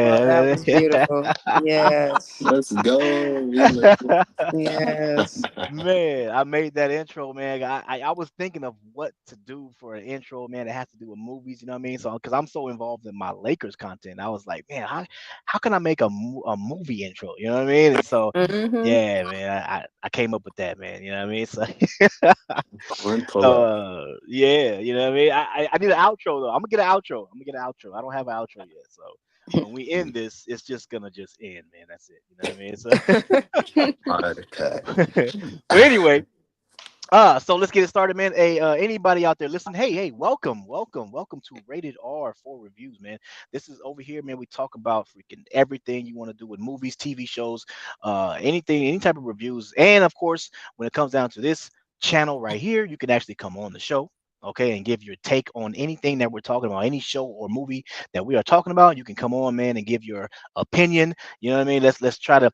Oh, that Yeah. was beautiful. Yes. Let's go. We look Yes. Man, I made that intro, man. I was thinking of what to do for an intro, man. That has to do with movies, you know what I mean? So, because I'm so involved in my Lakers content, I was like, man, how can I make a movie intro? You know what I mean? And so, Mm-hmm. yeah, man, I came up with that, man. You know what I mean? So, one pull so up. yeah, you know what I mean? I need an outro though. I'm gonna get an outro. I'm gonna get an outro. I don't have an outro yet, so when we end this, it's just gonna just end, man. That's it. You know what I mean? So, Hard cut. but anyway. So let's get it started, man. Hey, anybody out there listen? Hey, welcome to Rated R for Reviews, man. This is over here, man. We talk about freaking everything you want to do with movies, TV shows, anything, any type of reviews, and of course, when it comes down to this channel right here, you can actually come on the show. Okay, and give your take on anything that we're talking about, any show or movie that we are talking about. You can come on, man, and give your opinion. You know what I mean? Let's try to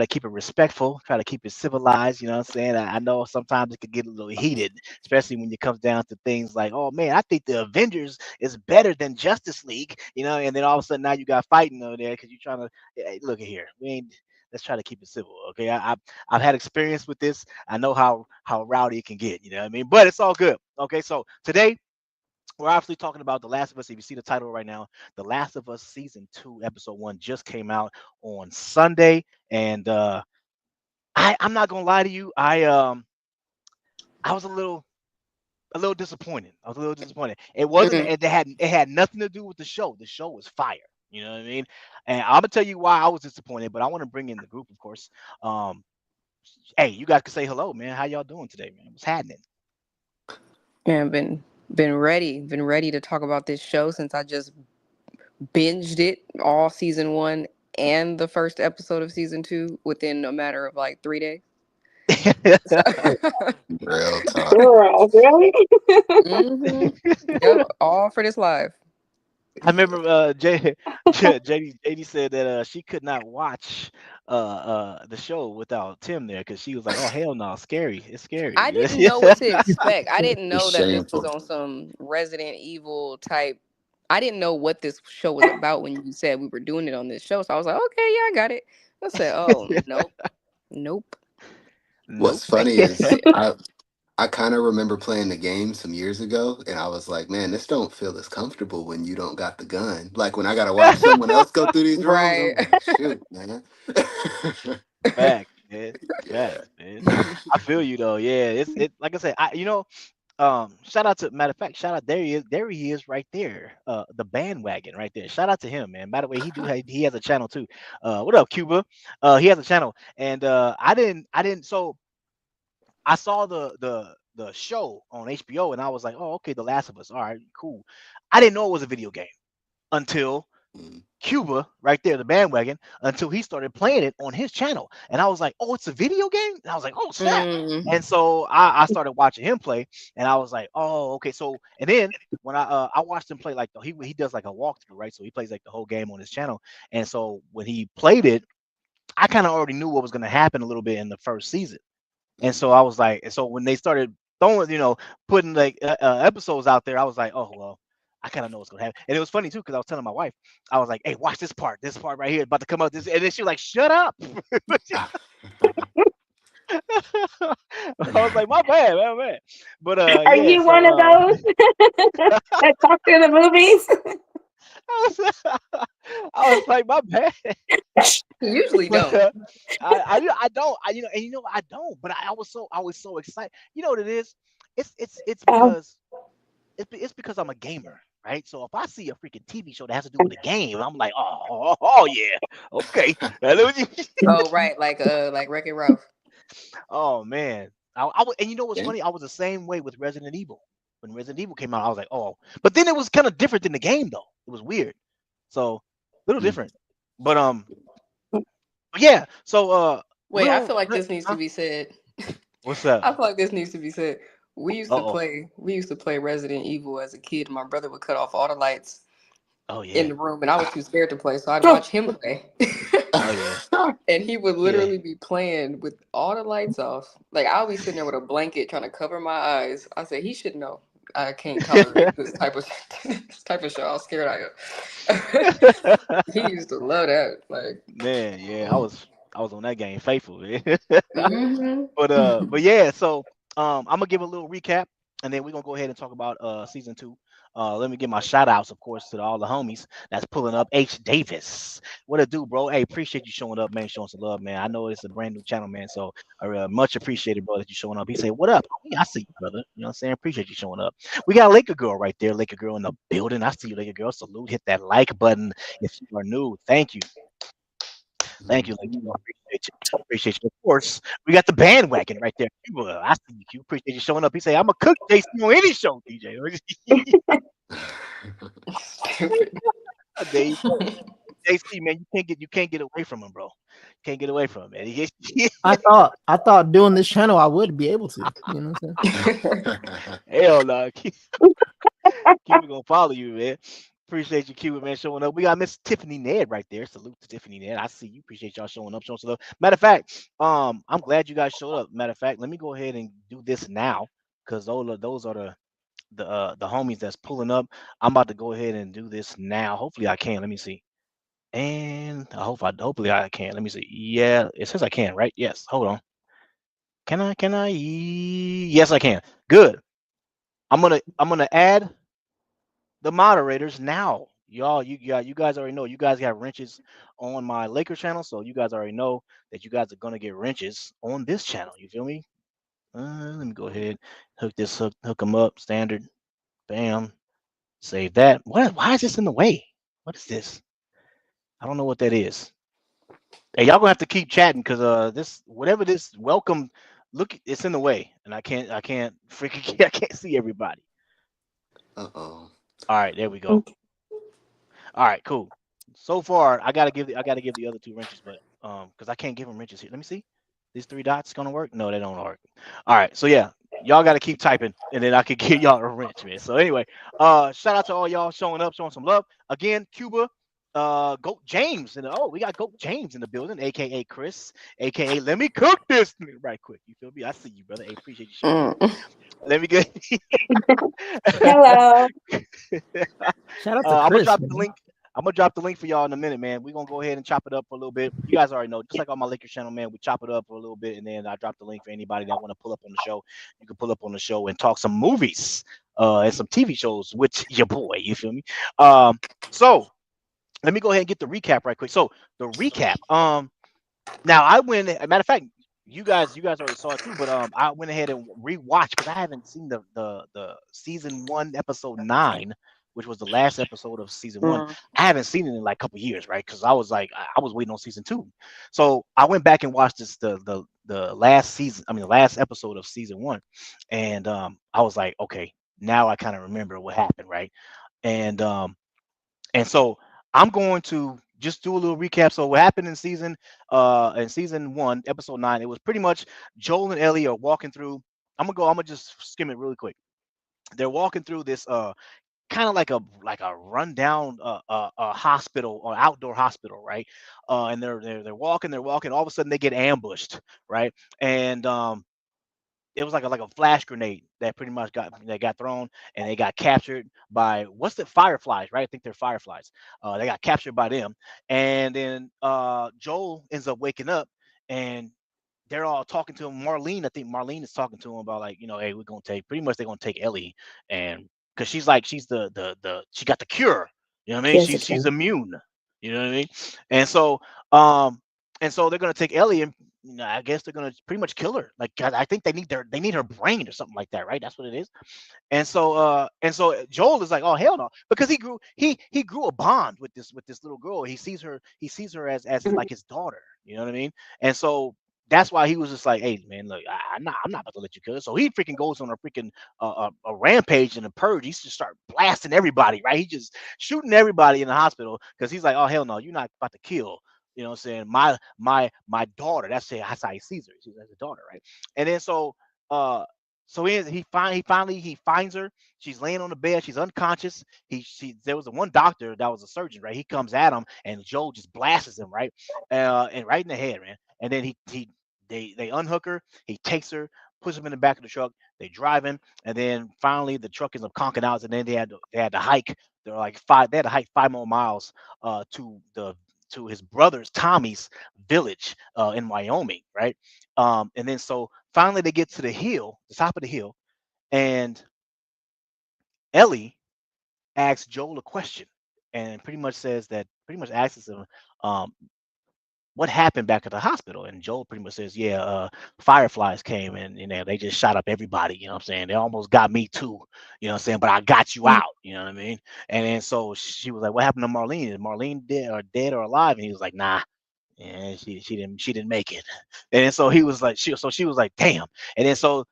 keep it respectful, try to keep it civilized. You know what I'm saying? I know sometimes it could get a little heated, especially when it comes down to things like, oh man, I think the Avengers is better than Justice League, you know, and then all of a sudden now you got fighting over there because you're trying to look at here. We ain't Let's try to keep it civil, okay? I've had experience with this. I know how rowdy it can get, you know what I mean? But it's all good. Okay, so today we're obviously talking about The Last of Us. If you see the title right now, The Last of Us season 2, episode 1 just came out on Sunday, and I'm not gonna lie to you. I was a little disappointed. I was a little disappointed. It wasn't. Mm. It had nothing to do with the show. The show was fire. You know what I mean? And I'm gonna tell you why I was disappointed. But I want to bring in the group, of course. Um, hey, you guys can say hello, man. How y'all doing today, man? What's happening? And been ready to talk about this show since I just binged it all season one and the first episode of season two within a matter of like 3 days. So, Real talk. Girl, really? hmm Yep, all for this live. I remember JD said that she could not watch the show without Tim there because she was like, "Oh hell no, scary! It's I scary." didn't know what to expect. I didn't It's know that this was shameful. on some Resident Evil type. I didn't know what this show was about when you said we were doing it on this show. So I was like, okay, yeah, I got it. I said, oh, nope, nope. Nope. What's funny is Yeah. I kind of remember playing the game some years ago, and I was like, man, this don't feel as comfortable when you don't got the gun. Like when I gotta watch someone else go through these rooms, Right. I'm like, shoot, man. Facts, man. Facts, man. I feel you though. Yeah, it like I said. Shout out to matter of fact. Shout out there he is right there. The bandwagon right there. Shout out to him, man. By the way, he has a channel too. What up, Cuba? He has a channel, and I didn't. So I saw the show on HBO, and I was like, oh, okay, The Last of Us. All right, cool. I didn't know it was a video game until Mm, Cuba, right there, the bandwagon, until he started playing it on his channel. And I was like, oh, it's a video game? And I was like, oh, snap. Mm. And so I started watching him play, and I was like, oh, okay. So, and then when I watched him play, like he does like a walkthrough, right? So he plays like the whole game on his channel. And so when he played it, I kind of already knew what was going to happen a little bit in the first season. And mm. so I was like, and so when they started throwing, putting like episodes out there, I was like, oh well, I kind of know what's gonna happen. And it was funny too because I was telling my wife, I was like, hey, watch this part right here, about to come out. This, and then she was like, shut up. I was like, my bad, my bad. But Are yeah. you So one of those that talk through the movies? I was, I was like, my bad. You usually But don't. I don't. I don't. But I was so excited. You know what it is? It's Oh, because it's because I'm a gamer, right? So if I see a freaking TV show that has to do with a game, I'm like, oh yeah, okay. Oh, right, like Wreck It Ralph. Oh man, and you know what's Yeah. funny? I was the same way with Resident Evil. When Resident Evil came out, I was like, oh, but then it was kind of different than the game though. It was weird, so a little Mm. different. But yeah. So Wait, I feel like this needs to huh? be said. What's up? I feel like this needs to be said. We used to Uh oh. play. We used to play Resident Evil as a kid. My brother would cut off all the lights Oh in yeah. the room, and I was Ah. too scared to play, so I'd watch him play. Oh yeah. And he would Yeah. literally be playing with all the lights off. Like I'll be sitting there with a blanket trying to cover my eyes. I said he should know. I can't tolerate this type of this type of show. How scared I am. He used to love that. Like, Man, yeah, I was on that game faithful, man. mm-hmm. But yeah, so I'm gonna give a little recap, and then we're gonna go ahead and talk about season two. Let me give my shout outs, of course, to all the homies that's pulling up. H Davis, what it do, bro? Hey, appreciate you showing up, man. Showing some love, man. I know it's a brand new channel, man. So I much appreciated, bro, that you showing up. He said, "What up, homie? I see you, brother. You know what I'm saying? Appreciate you showing up." We got Laker girl right there, Laker girl in the building. I see you, Laker girl. Salute. Hit that like button if you are new. Thank you. Thank you, Lake. I appreciate you. Appreciate you. Of course, we got the bandwagon right there. I see you. Q. Appreciate you showing up. He say, "I'm a cook, JC, on any show, DJ." Stupid. There you go. JC, man, you can't get away from him, bro. Can't get away from him, man. I thought doing this channel I would be able to. You know what I'm saying? Hell no. Cuba gonna follow you, man. Appreciate you, Cuba, man, showing up. We got Miss Tiffany Ned right there. Salute to Tiffany Ned. I see you. Appreciate y'all showing up, showing some love. Matter of fact, I'm glad you guys showed up. Matter of fact, let me go ahead and do this now because those are the homies that's pulling up. I'm about to go ahead and do this now. Hopefully I can. Let me see. And hopefully I can. Let me see. Yeah, it says I can, right? Yes. Hold on. Can I? Can I? Yes, I can. Good. I'm gonna add the moderators now. Y'all, you guys already know. You guys got wrenches on my Lakers channel, so you guys already know that you guys are gonna get wrenches on this channel. You feel me? Let me go ahead, hook them up. Standard, bam, save that. What? Why is this in the way? What is this? I don't know what that is. Hey, y'all gonna have to keep chatting because this whatever this welcome look, it's in the way, and I can't freaking I can't see everybody. Uh-oh. All right, there we go. All right, cool. So far, I gotta give the other two wrenches, but because I can't give them wrenches here. Let me see. These three dots gonna work? No, they don't work. All right, so yeah, y'all gotta keep typing, and then I could give y'all a wrench, man. So anyway, shout out to all y'all showing up, showing some love. Again, Cuba, Goat James, and oh, we got Goat James in the building, aka Chris, aka Let me cook this right quick. You feel me? I see you, brother. Hey, appreciate you showing up. Mm. Let me get. Hello. Shout out to I'm gonna Chris, drop the man. link. I'm gonna drop the link for y'all in a minute, man. We're gonna go ahead and chop it up for a little bit. You guys already know, just like on my Lakers channel, man, we chop it up for a little bit, and then I drop the link for anybody that want to pull up on the show. You can pull up on the show and talk some movies, and some TV shows with your boy. You feel me? So let me go ahead and get the recap right quick. So the recap. Now I went. As a matter of fact, you guys already saw it too, but I went ahead and rewatched because I haven't seen the season one episode 9, which was the last episode of season one. Mm. I haven't seen it in like a couple years, right? Because I was like I was waiting on season 2, so I went back and watched the last season. I mean, the last episode of season 1, and I was like, okay, now I kind of remember what happened, right? And so I'm going to just do a little recap. So what happened in season 1, episode 9, it was pretty much Joel and Ellie are walking through. I'm gonna just skim it really quick. They're walking through this kind of like a rundown hospital or outdoor hospital, right? And they're walking, all of a sudden they get ambushed, right? And it was like a flash grenade that pretty much got thrown, and they got captured by what's the fireflies, right? I think they're fireflies. They got captured by them, and then Joel ends up waking up, and they're all talking to him. Marlene, I think Marlene is talking to him about, like, hey, we're gonna take, pretty much they're gonna take Ellie, and because she's like, she's the she got the cure. You know what I mean? Yes, She's okay. immune. You know what I mean? And so um they're gonna take Ellie, and I guess they're gonna pretty much kill her. Like, I think they need her brain or something like that, right? That's what it is. And so Joel is like, oh hell no, because he grew a bond with this little girl. He sees her as Mhm. like his daughter. You know what I mean? And so that's why he was just like, hey man, look, I'm not about to let you kill her. So he freaking goes on a freaking a rampage and a purge. He just start blasting everybody, right? He just shooting everybody in the hospital because he's like, oh hell no, you're not about to kill. You know what I'm saying? My daughter. That's how he sees her. She's as a daughter, right? And then uh he finds her. She's laying on the bed. She's unconscious. There was the one doctor that was a surgeon, right? He comes at him, and Joe just blasts him, right, and right in the head, man. And then he they unhook her. He takes her push him in the back of the truck. They driving, and then finally the truck ends up conking out, and then they had to hike. They're like five. They had to hike 5 more miles to his brother's Tommy's village in Wyoming, right? And then so finally they get to the top of the hill, and Ellie asks Joel a question, and pretty much asks him, um, what happened back at the hospital? And Joel pretty much says, yeah, fireflies came and they just shot up everybody. You know what I'm saying? They almost got me too. You know what I'm saying? But I got you out. You know what I mean? And then so she was like, what happened to Marlene? Is Marlene dead or alive? And he was like, nah. And she didn't make it. And then so he was like, she was like, damn. And then so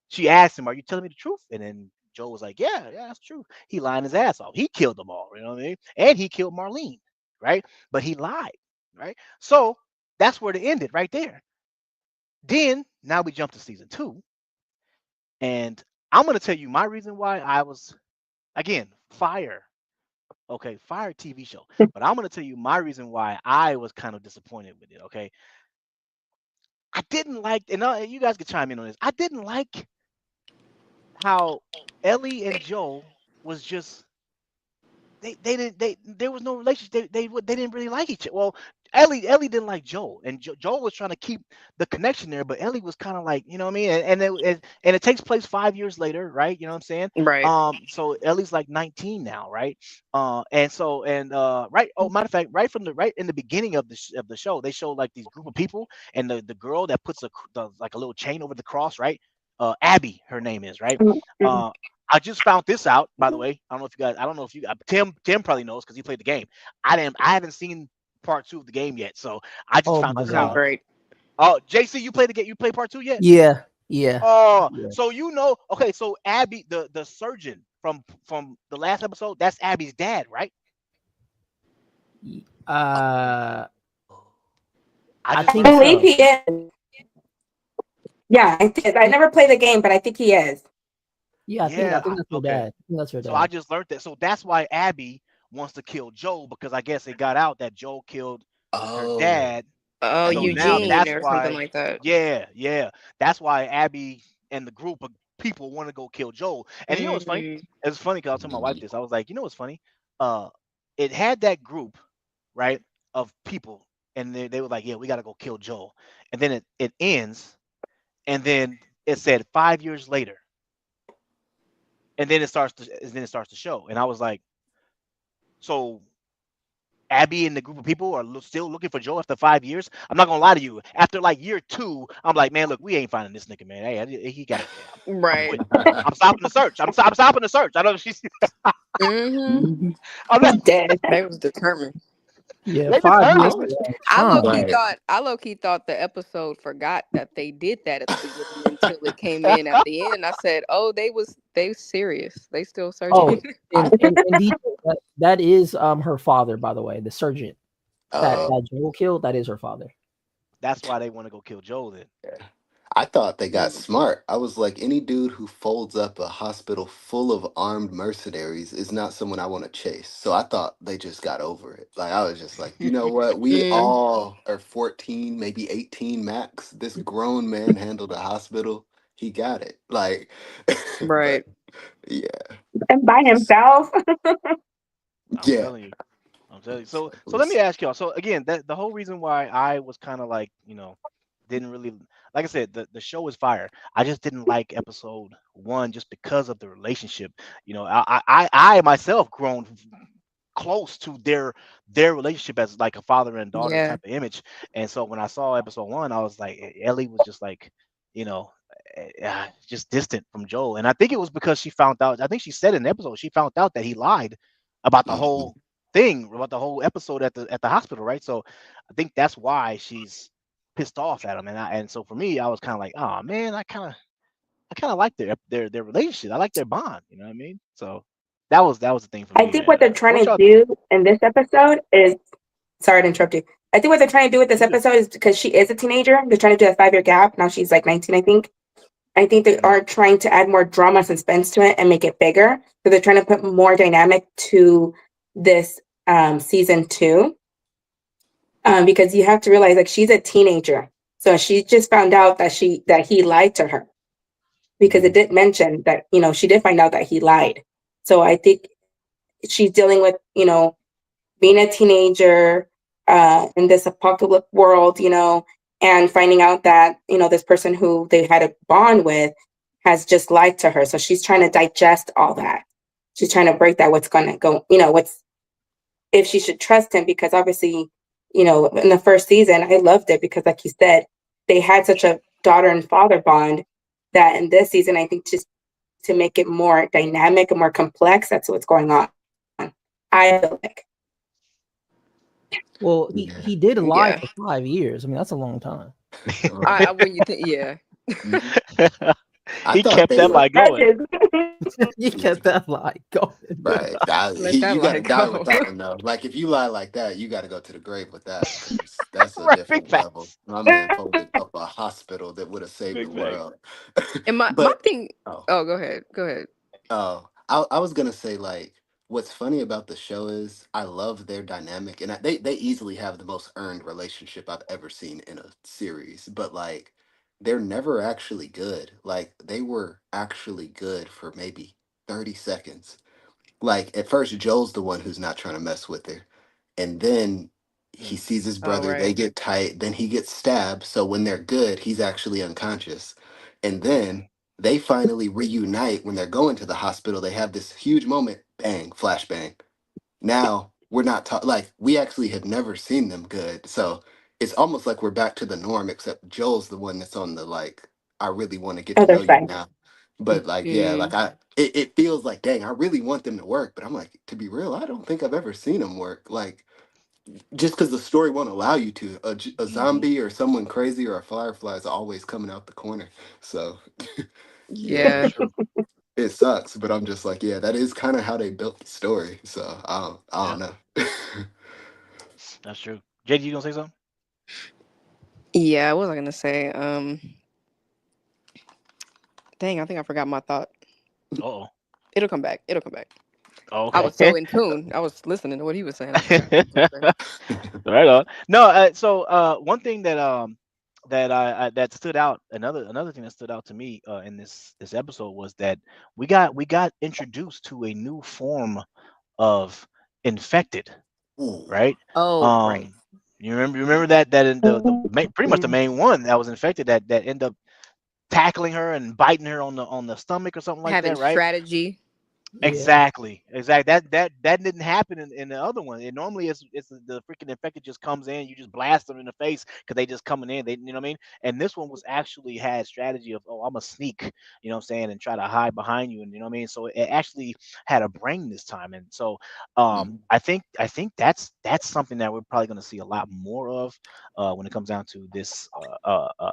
she asked him, are you telling me the truth? And then Joe was like, yeah, that's true. He lied his ass off. He killed them all, you know what I mean? And he killed Marlene, right? But he lied, right? So that's where it ended right there. Then now we jump to season 2. And I'm going to tell you my reason why I was, again, fire. Okay, fire TV show. But I'm going to tell you my reason why I was kind of disappointed with it, okay? I didn't like, and you guys can chime in on this. I didn't like how Ellie and Joe was just they didn't there was no relationship. They didn't really like each other. Well, Ellie didn't like Joel, and Joel was trying to keep the connection there, but Ellie was kind of like, you know what I mean? And it takes place 5 years later, right? You know what I'm saying? Right. So Ellie's like 19 now, right? Right. Oh, matter of fact, right in the beginning of the show, they show like these group of people, and the girl that puts like a little chain over the cross, right? Abby, her name is, right? Uh, I just found this out, by the way. I don't know if you guys. I don't know if you. Tim probably knows because he played the game. I didn't. I haven't seen part 2 of the game yet, so I just Oh found my this Oh, out. god. great. Oh, JC, you played the game. You played part 2 yet? Yeah. Yeah. Oh, Yeah. so you know. Okay, so Abby, the surgeon from the last episode, that's Abby's dad, right? Uh, I I just I think learned that. believe so. he is. Yeah, I did. I never played the game, but I think he is. Yeah, I Yeah. think that's her Okay. dad. I think that's her So I dad. just learned that. So that's why Abby wants to kill Joe because I guess it got out that Joe killed her Oh, dad. Oh, So now mm, Eugene that's or something why, like that. yeah, that's why Abby and the group of people want to go kill Joel. And you know what's funny? Mm, It's funny because I was telling my wife mm. this. I was like, you know what's funny? Uh, it had that group, right, of people, and they were like, yeah, we got to go kill Joel. And then it ends, and then it said 5 years later, and then it starts to show. And I was like, so Abby and the group of people are still looking for Joe after 5 years. I'm not gonna lie to you. After like year 2, I'm like, man, look, we ain't finding this nigga, man. Hey, he got. I'm right. quitting. I'm stopping the search. I'm stopping the search. I know she's. Mm-hmm. I'm He's not. dead. They was determined. Yeah, They 5 years. I determined. was. is a long I low key time. Right. thought. I low key thought the episode forgot that they did that at the beginning until it came in at the end. I said, "Oh, they serious. They still Oh, searching." I, and detail, that is her father, by the way, the surgeon that oh, that Joel killed. That is her father. That's why they want to go kill Joe. Then. yeah. I thought they got Mm. smart. I was like, any dude who folds up a hospital full of armed mercenaries is not someone I want to chase. So I thought they just got over it. Like, I was just like, you know what? We Mm, all are 14, maybe 18 max. This grown man handled a hospital. He got it. Like, but right. yeah, And by just, himself. I'm yeah. telling you. I'm telling you. It's So like, so let me listen. ask y'all. So again, that the whole reason why I was kind of like, didn't really, like I said, the show is fire. I just didn't like episode 1 just because of the relationship. I myself grown close to their relationship as like a father and daughter Yeah. type of image. And so when I saw episode 1, I was like, Ellie was just like, you know, just distant from Joel. And I think it was because she found out. I think she said in the episode she found out that he lied about the Mhm. whole thing, about the whole episode at the hospital, right? So I think that's why she's pissed off at him. And so for me, I was kind of like, oh man, I kind of like their relationship. I like their bond. You know what I mean? So that was the thing for I me, think man. what they're What trying to y'all think? do in this episode is sorry to interrupt you. I think what they're trying to do with this You good? episode is because she is a teenager, they're trying to do a 5 year gap. Now she's like 19, I think. I think they Mhm. are trying to add more drama, suspense to it and make it bigger. So they're trying to put more dynamic to this season 2. Because you have to realize like she's a teenager. So she just found out that he lied to her. because it did mention that, she did find out that he lied. So I think she's dealing with, being a teenager in this apocalyptic world, and finding out that, this person who they had a bond with has just lied to her. So she's trying to digest all that. She's trying to break that, what's going to go, if she should trust him, because obviously, in the first season, I loved it because, like you said, they had such a daughter and father bond that in this season, I think just to make it more dynamic and more complex, that's what's going on. I feel like. Well, he did lie Yeah. for 5 years. I mean, that's a long time. Right. When you think, yeah, Mhm. I He thought kept they that were lie going. You kept that lie going. right. let that You got to lie die with go. that one though. Like if you lie like that, you got to go to the grave with that because that's a Right, big different level. facts. My man folded up a hospital that would have saved the Big facts. world. And my But thing. oh, Oh, go ahead. Go ahead. I was gonna say like what's funny about the show is I love their dynamic and they easily have the most earned relationship I've ever seen in a series. But like they're never actually good. Like they were actually good for maybe 30 seconds. Like at first Joel's the one who's not trying to mess with her. And then he Mm. sees his Oh, brother, they right. get tight, then he gets stabbed. So when they're good, he's actually unconscious. And then Mm. they finally reunite when they're going to the hospital. They have this huge moment, bang, flashbang. Now we're not like we actually have never seen them good. So it's almost like we're back to the norm, except Joel's the one that's on the like, I really want to get to Other know you side. now. But like, yeah, Mm, like it feels like, dang, I really want them to work. But I'm like, to be real, I don't think I've ever seen them work. Like, just because the story won't allow you to, a Hmm. zombie or someone crazy or a firefly is always coming out the corner. So, yeah, That's yeah. true. it sucks. But I'm just like, yeah, that is kind of how they built the story. So I Yeah, don't know. that's true. JD, you gonna say something? Yeah. What was I gonna say? Dang, I think I forgot my thought. Uh-oh. It'll come back. It'll come back. Oh, I okay. was so in tune. I was listening to what he was saying. I forgot what I was gonna say. Right on. No, so one thing that that stood out, another thing that stood out to me in this episode was that we got introduced to a new form of infected, Ooh, right? Oh, right. Um, you remember that in pretty much the main one that was infected that ended up tackling her and biting her on the stomach or something like Having that, right? strategy. Yeah. Exactly, exactly. That didn't happen in the other one. It normally it's the freaking infected just comes in, you just blast them in the face because they just coming in. They, you know what I mean? And this one was actually had strategy of, oh, I'm a sneak, you know what I'm saying, and try to hide behind you, and you know what I mean. So it actually had a brain this time, and so mhm. I think that's something that we're probably going to see a lot more of when it comes down to this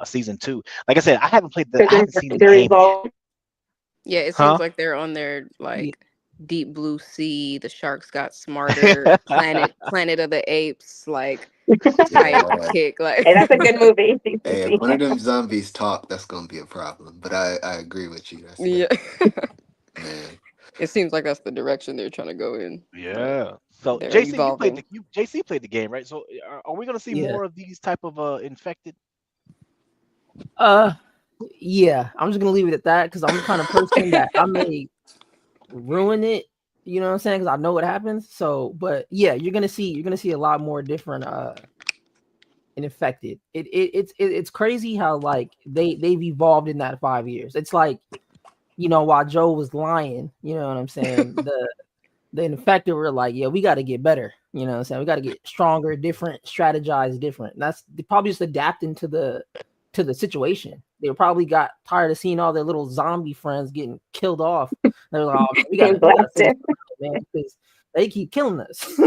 season two. Like I said, I haven't seen the They're game yet, evolving. Yeah, it seems huh? like they're on their Yeah. like deep blue sea. The sharks got smarter. Planet of the Apes, like type Yeah. kick. Like Hey, that's a good movie. Hey, if one of them zombies talk, that's gonna be a problem. But I agree with you. That's yeah. that man. It seems like that's the direction they're trying to go in. But Yeah. So they're JC, evolving. JC played the game, right? So are we gonna see Yeah. more of these type of infected? Uh, yeah. I'm just gonna leave it at that because I'm the kind of person that I may ruin it. You know what I'm saying? Because I know what happens. So, but yeah, you're gonna see a lot more different infected. It's crazy how like they've evolved in that 5 years. It's like, while Joe was lying, you know what I'm saying? The infected were like, yeah, we got to get better. You know what I'm saying? We got to get stronger, different, strategize different. That's they probably just adapting to the situation. They probably got tired of seeing all their little zombie friends getting killed off. They're like, oh man, we gotta figure Blasted. something out, man, because they keep killing us.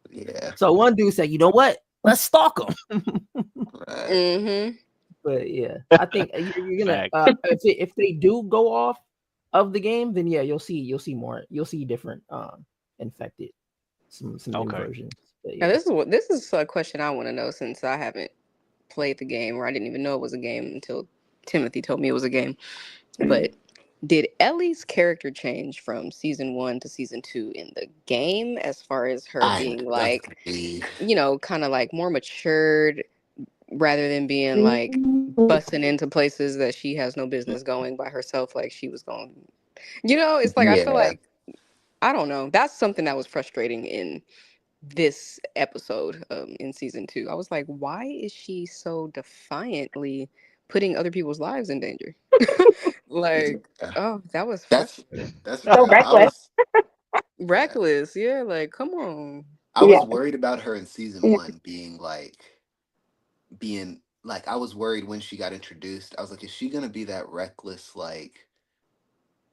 Yeah. So one dude said, you know what? Let's stalk them. Right. Mm-hmm. But yeah, I think you're gonna Facts. if they do go off of the game, then yeah, you'll see more. You'll see different infected, some new Okay. versions. But Now yeah, this is a question I want to know since I haven't played the game, or I didn't even know it was a game until Timothy told me it was a game. But did Ellie's character change from season one to season two in the game, as far as her I being like, agree. kind of like more matured, rather than being like busting into places that she has no business going by herself, like she was going. It's like I feel Yeah, like I don't know. That's something that was frustrating in this episode in season 2. I was like, why is she so defiantly putting other people's lives in danger? Like, yeah. oh, that was That's frustrating. that's So real. I reckless. was yeah. Reckless, yeah. Like, come on. I Yeah, was worried about her in season yeah. one being like I was worried when she got introduced. I was like, is she gonna be that reckless, like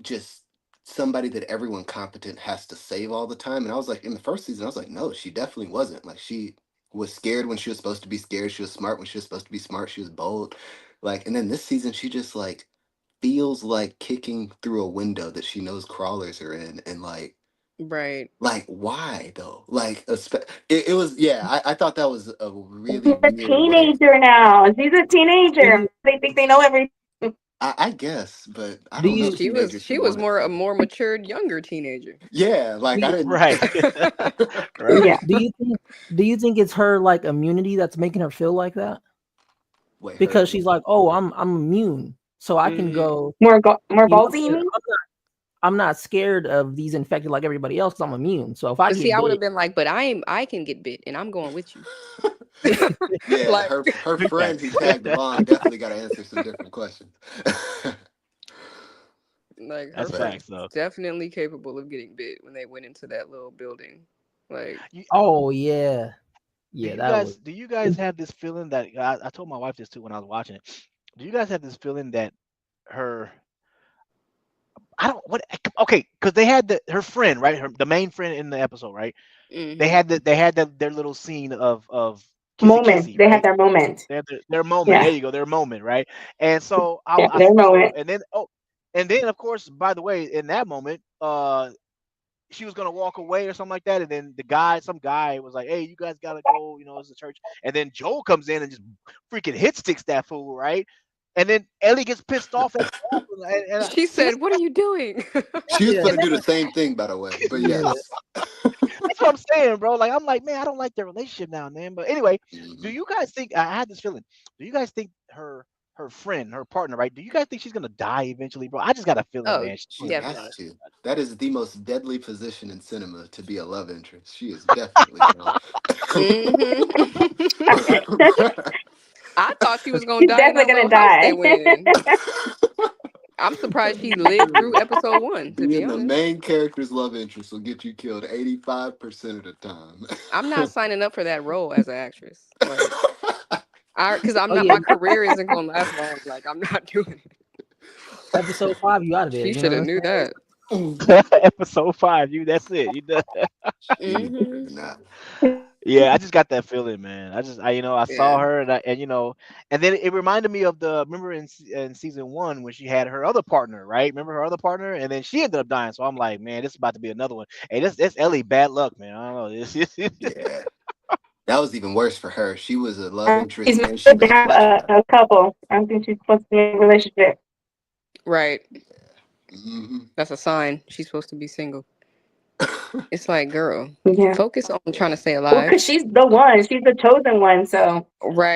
just somebody that everyone competent has to save all the time? And I was like, in the first season, I was like, no, she definitely wasn't. Like she was scared when she was supposed to be scared. She was smart when she was supposed to be smart. She was bold. Like, and then this season, she just like feels like kicking through a window that she knows crawlers are in, and Right. like why though? Like it was yeah. I thought that was a really She's a weird way. teenager now. She's a Do teenager. you They think they know everything. I guess, but I do don't know. you She was Teenagers she should was want more a to. more matured, younger teenager. Yeah, do like I you, didn't. Right. Right. Yeah, do you think it's her like immunity that's making her feel like that? Wait, her. Because she's like, oh, I'm immune, so I can Hmm. go. more You know, what ballsy. You mean? I'm not scared of these infected like everybody else because I'm immune. So if I But see, get I would bit, have been like, but I can get bit, and I'm going with you. Yeah, Like, her Big friend facts. who tagged along definitely got to answer some different questions. like her That's But friend facts though. definitely capable of getting bit when they went into that little building. Like, You, oh yeah, do yeah, you that was. guys do you guys have this feeling that I told my wife this too when I was watching it. Do you guys have this feeling that her I don't what okay because they had her friend right the main friend in the episode right hmm they had their little scene of kissy Moment. kissy They had right their moment. they had their moment there Yeah, you go their moment right and so yeah, their moment. and then of course by the way in that moment she was gonna walk away or something like that, and then some guy was like, "Hey, you guys gotta go, you know, it's a church." And then Joel comes in and just freaking hit sticks that fool, right? And then Ellie gets pissed off at Joel, she see said, "What are you doing?" she was Yeah, going and to do the same thing, by the way. But yeah. yes. that's what I'm saying, bro. Like I'm like, man, I don't like their relationship now, man. But anyway, do Mhm. you guys think I had this feeling? Do you guys think her friend, her partner, right? Do you guys think she's gonna die eventually, bro? I just got a feeling, Oh, man. She She's has definitely. gonna. to. That is the most deadly position in cinema to be a love interest. She is definitely going. Hmm. I thought she was gonna She's die in definitely that gonna little house they die. went in. I'm surprised she lived through episode 1. To be Being the honest, main character's love interest will get you killed 85% of the time. I'm not signing up for that role as an actress. Like, because I'm Oh not. yeah, My career isn't gonna last long. Like, I'm not doing it. episode 5, you out of there. She You know should what have I'm knew saying? that. Episode 5, you. That's it. You done. You Hmm. not. Yeah, I just got that feeling, man. I saw Yeah. her, and and then it reminded me of the remember in season 1 when she had her other partner, right? Remember her other partner, and then she ended up dying. So I'm like, man, this is about to be another one. Hey, this Ellie bad luck, man. I don't know. Yeah. That was even worse for her. She was a love She's interest not and she supposed to was a have flashback. a couple. I don't think she's supposed to be in a relationship. Right. Yeah. Hmm. That's a sign. She's supposed to be single. It's like, girl, Yeah. focus on trying to stay Well, alive. because she's the one. She's the chosen one. So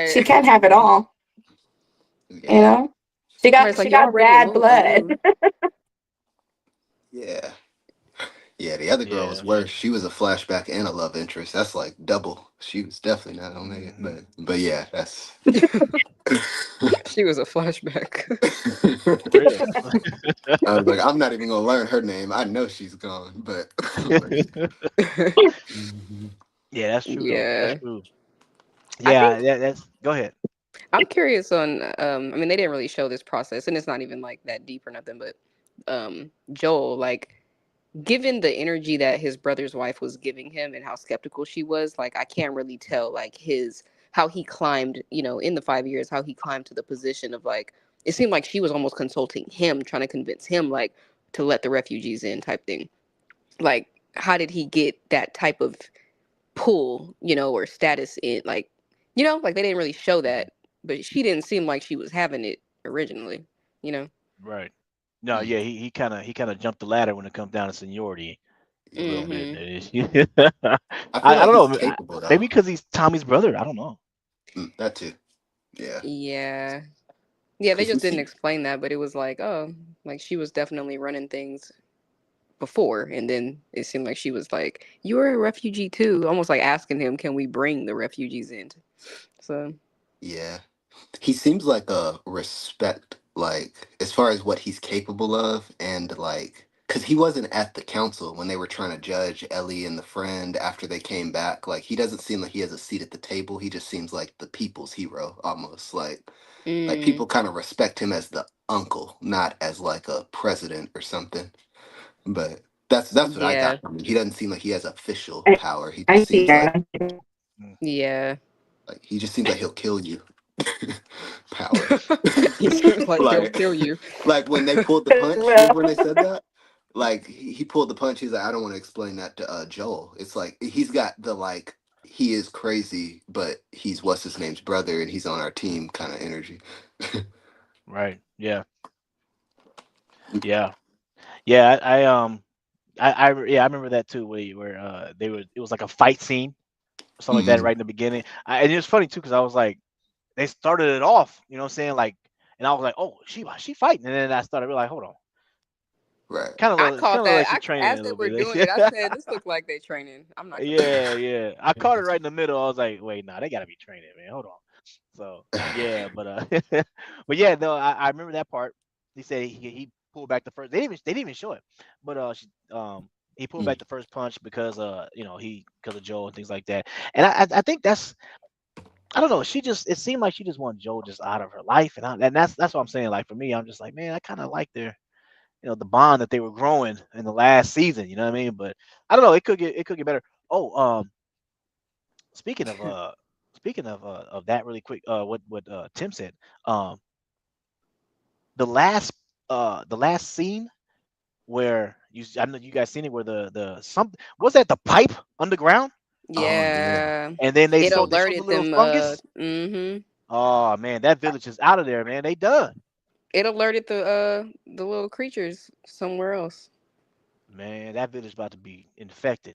she Right. can't have it all. You Yeah. know, she Right. got It's like she you're got already a bad little blood. unruly. Yeah. Yeah. The other girl was Yeah. worse. She was a flashback and a love interest. That's like double. She was definitely not on it. Hmm. But yeah, that's She was a flashback. For real. I was like, I'm not even gonna learn her name. I know she's gone, but, but yeah. Mhm. Yeah, that's true though. That's Yeah. true. I Yeah, think that's. Go ahead. I'm curious on I mean they didn't really show this process and it's not even like that deep or nothing, but Joel, like given the energy that his brother's wife was giving him and how skeptical she was, like I can't really tell like his how he climbed, in the 5 years, how he climbed to the position of like it seemed like she was almost consulting him, trying to convince him like to let the refugees in type thing. Like how did he get that type of pull, or status in like they didn't really show that, but she didn't seem like she was having it originally, you know. Right. No, Mm. yeah, he kind of jumped the ladder when it comes down to seniority a Yeah. little bit. Mhm. I feel I like don't he's know. capable Maybe though. because he's Tommy's brother. I don't know. That too. Yeah, Yeah. Yeah, they because we just didn't see. explain that, but it was like, oh, like she was definitely running things before, and then it seemed like she was like, "You're a refugee too," almost like asking him, "Can we bring the refugees in?" So, Yeah, he seems like a respect, like as far as what he's capable of, and like because he wasn't at the council when they were trying to judge Ellie and the friend after they came back. Like he doesn't seem like he has a seat at the table. He just seems like the people's hero, almost like mm, people kind of respect him as the uncle, not as like a president or something. But that's what I yeah, got from him. He doesn't seem like he has official I, power. He just I see seems that. Mm. yeah. like he just seems like he'll kill you. Power. He seems like he'll like kill you. like when they pulled the punch, remember when they said that? Like he pulled the punch, he's like, I don't want to explain that to Joel. It's like he's got the like he is crazy, but he's what's his name's brother and he's on our team kind of energy. Right. Yeah. Yeah. Yeah. Yeah, I remember that too. Where they were, it was like a fight scene or something like that Mhm. right in the beginning. And it was funny too because I was like, they started it off, you know what I'm saying? Like, and I was like, oh, she fighting, and then I started like, hold on, Right. I kind caught of that. like she training As a they little were bit. doing it, I said, "This looked like they training." I'm not gonna lie. Yeah, yeah. I caught it right in the middle. I was like, wait, nah, they gotta be training, man. Hold on. So yeah, but but yeah, no, I remember that part. He said he pulled back the first. They didn't even show it, but he pulled Mm. back the first punch because because of Joe and things like that. And I think that's, I don't know. She just, it seemed like she just wanted Joe just out of her life, and that's what I'm saying. Like for me, I'm just like, man, I kind of like their, the bond that they were growing in the last season. You know what I mean? But I don't know. It could get better. Oh, speaking of of that really quick, what Tim said, um, the last scene where I know you guys seen it, where the some was that the pipe underground, Oh yeah. Yeah, and then they it showed the alerted little them. fungus. Mm-hmm. Oh man, that village is out of there, man. They done. It alerted the little creatures somewhere else. Man, that village about to be infected.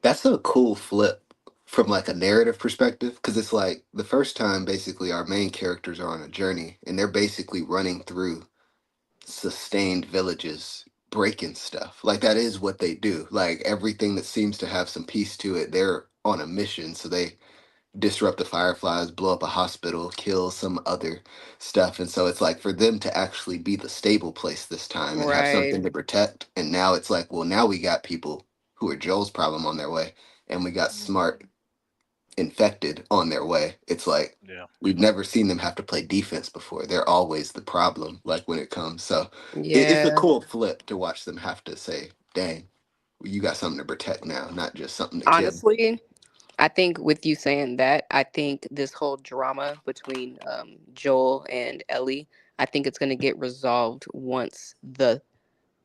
That's a cool flip from like a narrative perspective because it's like the first time basically our main characters are on a journey and they're basically running through sustained villages breaking stuff. Like that is what they do. Like everything that seems to have some peace to it, they're on a mission. So they disrupt the fireflies, blow up a hospital, kill some other stuff. And so it's like for them to actually be the stable place this time and have Right. something to protect. And now it's like, well, now we got people who are Joel's problem on their way, and we got Mm, smart infected on their way. It's like yeah. we've never seen them have to play defense before. They're always the problem, like when it comes. So it's a Yeah. cool flip to watch them have to say, dang, you got something to protect now, not just something to kill. Honestly, I think with you saying that, I think this whole drama between Joel and Ellie, I think it's going to get resolved once the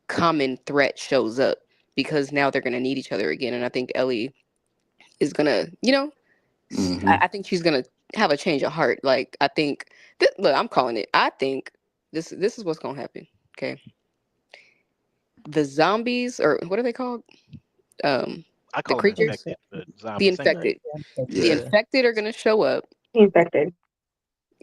common threat shows up, because now they're going to need each other again. And I think Ellie is going to, Hmm. I think she's going to have a change of heart. Like, I think, look, I'm calling it. I think this is what's going to happen. Okay. The zombies, or what are they called? Um, I the call them creatures, infected, but the zombie, same thing. infected. The Yeah. Yeah. infected are going to show up. Infected.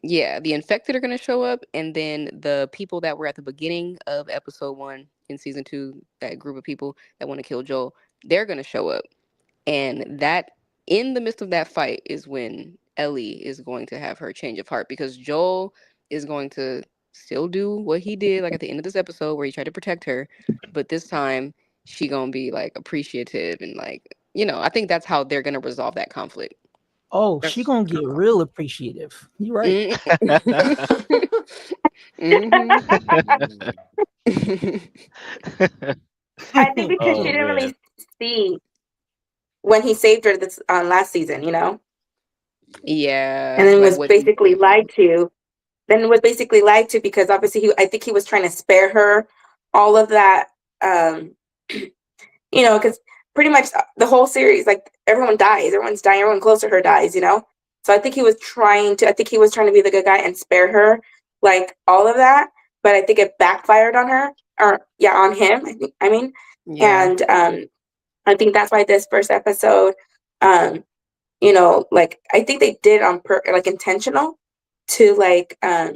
Yeah, the infected are going to show up, and then the people that were at the beginning of episode 1 in season 2, that group of people that want to kill Joel, they're going to show up. And that, in the midst of that fight, is when Ellie is going to have her change of heart, because Joel is going to still do what he did, like at the end of this episode where he tried to protect her, but this time she gonna be like appreciative, and like, I think that's how they're gonna resolve that conflict. Oh, she That's gonna get real appreciative. You right. mm. Hmm. I think because she Oh didn't man. really see when he saved her this last season, and Yeah, then like was what he basically did. lied to. Then was basically lied to because obviously I think he was trying to spare her all of that. Um, because pretty much the whole series, like everyone dies, everyone's dying, everyone close to her dies. So I think he was trying to. I think he was trying to be the good guy and spare her, like all of that. But I think it backfired on her, or yeah, on him. I mean, Yeah. and I think that's why this first episode, like I think they did on like intentional. to like I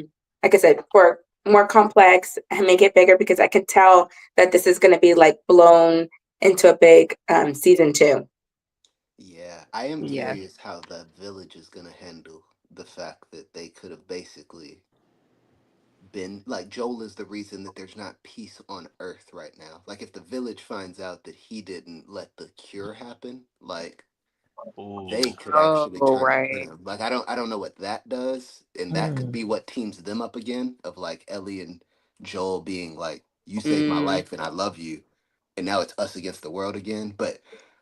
said, for more complex and make it bigger, because I can tell that this is going to be like blown into a big season 2. Yeah, I am Yeah. curious how the village is gonna handle the fact that they could have basically been like Joel is the reason that there's not peace on Earth right now. Like if the village finds out that he didn't let the cure happen, like they Ooh. could actually Oh, turn on right. him. Like I don't know what that does, and that could Mm. be what teams them up again. Of like Ellie and Joel being like, "You saved my Mm. life, and I love you," and now it's us against the world again.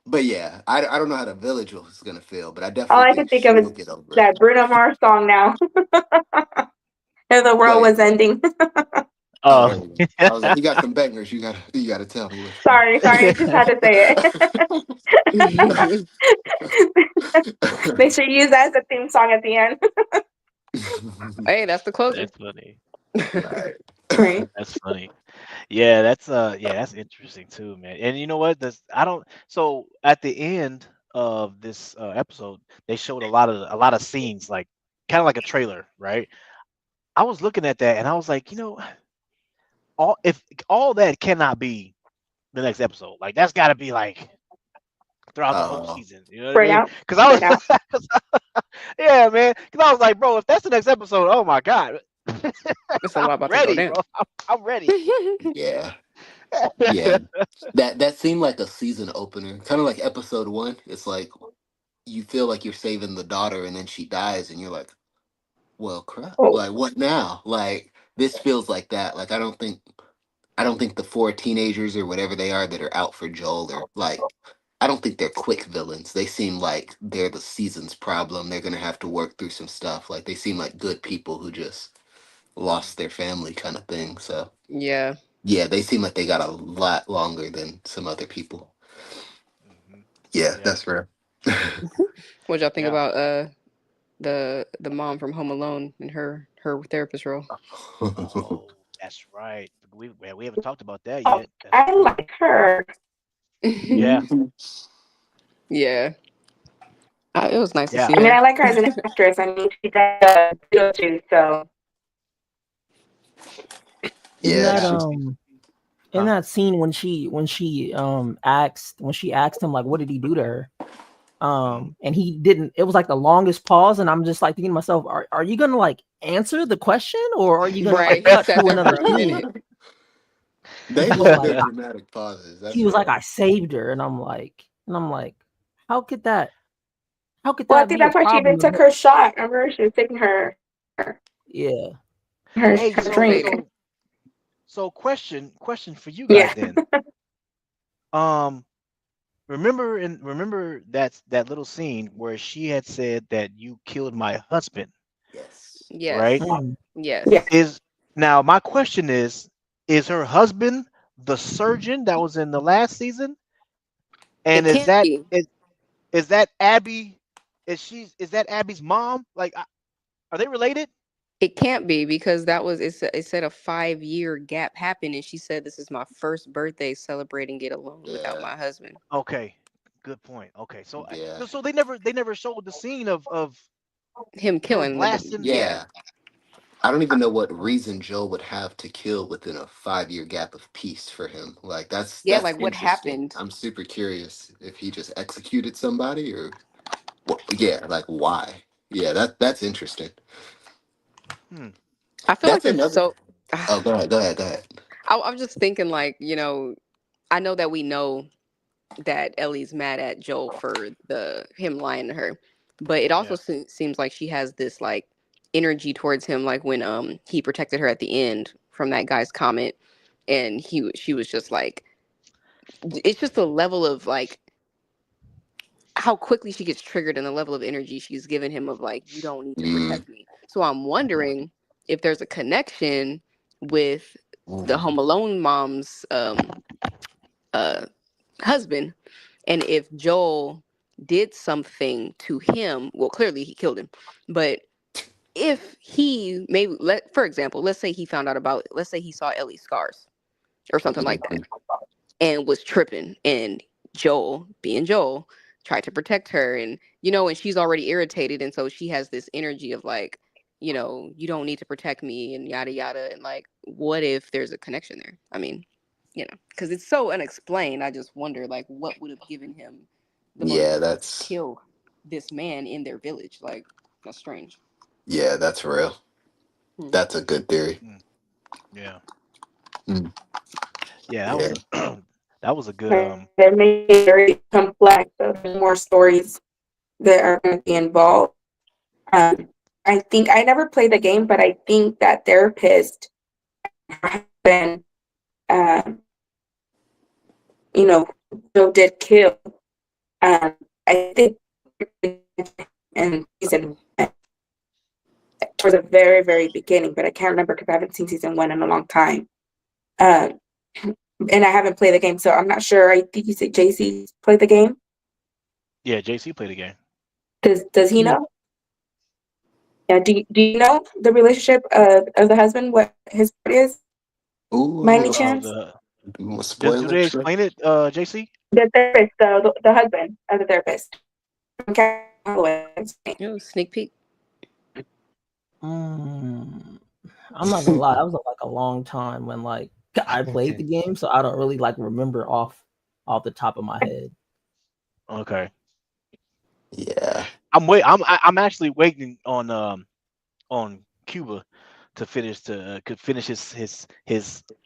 But yeah, I don't know how the village is gonna feel, but I All definitely I can think think of she'll is get over it. that Bruno Mars song now. If the world Wait, was ending. oh, Uh, there we go. I was like, you got some bangers. You gotta tell me which one. Sorry, I just had to say it. Make sure you use that as a theme song at the end. Hey, that's the closer. that's funny. Right. Right. That's funny. Yeah, that's interesting too, man. And you know what? This I don't. So at the end of this episode, they showed a lot of scenes, like kind of like a trailer, right? I was looking at that and I was like, all if all that cannot be the next episode, like that's got to be like throughout the whole Oh, season. You know what I Spread mean? out. Because I Spread out. was, yeah, man. Because I was like, bro, if that's the next episode, oh my god, It's a I'm lot about to go ready, down. bro. I'm ready. yeah. Yeah. That seemed like a season opener. Kind of like episode 1. It's like you feel like you're saving the daughter and then she dies and you're like, "Well, crap. Oh, Like what now?" Like this feels like that. Like I don't think the 4 teenagers or whatever they are that are out for Joel are like I don't think they're quick villains. They seem like they're the season's problem. They're going to have to work through some stuff. Like they seem like good people who just lost their family kind of thing. So Yeah. yeah, they seem like they got a lot longer than some other people. Hmm. Yeah, Yeah, that's rare. What y'all think yeah. about the mom from Home Alone and her therapist role? Oh, that's right. We haven't talked about that oh, yet. That's I true. like her. Yeah, Yeah. It was nice to yeah, see I mean, her. I like her as an actress. I mean, she does Beetlejuice, so In Yeah, that yeah. she's in Huh? that scene when she asked him like what did he do to her, Mm. and he didn't, it was like the longest pause, and I'm just like thinking to myself, are you gonna like answer the question, or are you gonna like Right. He cut sat to there another for a scene? minute. they He was love like their dramatic pauses. he That's was like rare. I saved her, and I'm like how could that how could well, I that think be a that's why she even problem? took her shot. Remember, she was taking Yeah. Hey, her so drink. Fake. so so question for you guys Yeah. then. Um, remember that little scene where she had said that you killed my husband, Yes. right? Yes. Mm. Yeah. Yes. Is Now my question is her husband the surgeon that was in the last season? And It can't be. is that Abby? Is that Abby's mom? Like, are they related? It can't be because it said a 5 year gap happened, and she said this is my first birthday celebrating it alone without Yeah. my husband. Okay, good point. Okay, Yeah. so they never showed the scene of Him her killing blasting. yeah. Yeah. I don't even know what reason Joe would have to kill within a 5-year gap of peace for him. Like Yeah, that's like what interesting. happened? I'm super curious if he just executed somebody or what. Yeah, like why? Yeah, that's interesting. Hmm. I feel like That's there's another. so Oh, go ahead. Go ahead. Go ahead. I'm just thinking like, I know that we know that Ellie's mad at Joel for the him lying to her, but it also Yeah. seems like she has this like energy towards him, like when he protected her at the end from that guy's comment, and she was just like, it's just the level of like how quickly she gets triggered and the level of energy she's given him of like, you don't need to Mm. protect me. So I'm wondering if there's a connection with the Ooh. Home Alone mom's uh husband, and if Joel did something to him, well, clearly he killed him, but if he maybe for example, let's say he saw Ellie's scars or something like that Mhm. and was tripping, and Joel, being Joel, tried to protect her, and and she's already irritated, and so she has this energy of like, you don't need to protect me and yada yada. And like, what if there's a connection there? I mean, because it's so unexplained. I just wonder, like, what would have given him the Yeah, motivation to that's kill this man in their village? Like, that's strange. yeah, that's real. Hmm. That's a good theory. Mm, yeah, Mm, yeah. That was yeah. a that was a good They're making it very complex, so there's more stories that are going to be involved. Um, I think I never played the game, but I think that therapist has been, um, Joe did kill. Um, I think in season one, towards the very, very beginning, but I can't remember because I haven't seen season one in a long time. Um, and I haven't played the game, so I'm not sure. I think you said JC played the game. yeah. JC played a game. Does he Yeah. know? Yeah. Do you know the relationship of the husband? What his part is? By any Ooh, chance? The do they spoilers. explain it, JC? The therapist, the husband of the therapist from Callaway. Sneak peek. Mm, I'm not gonna lie, that was like a long time when like I played the game, so I don't really like remember off the top of my head. Okay. Yeah, I'm actually waiting on Cuba to could finish his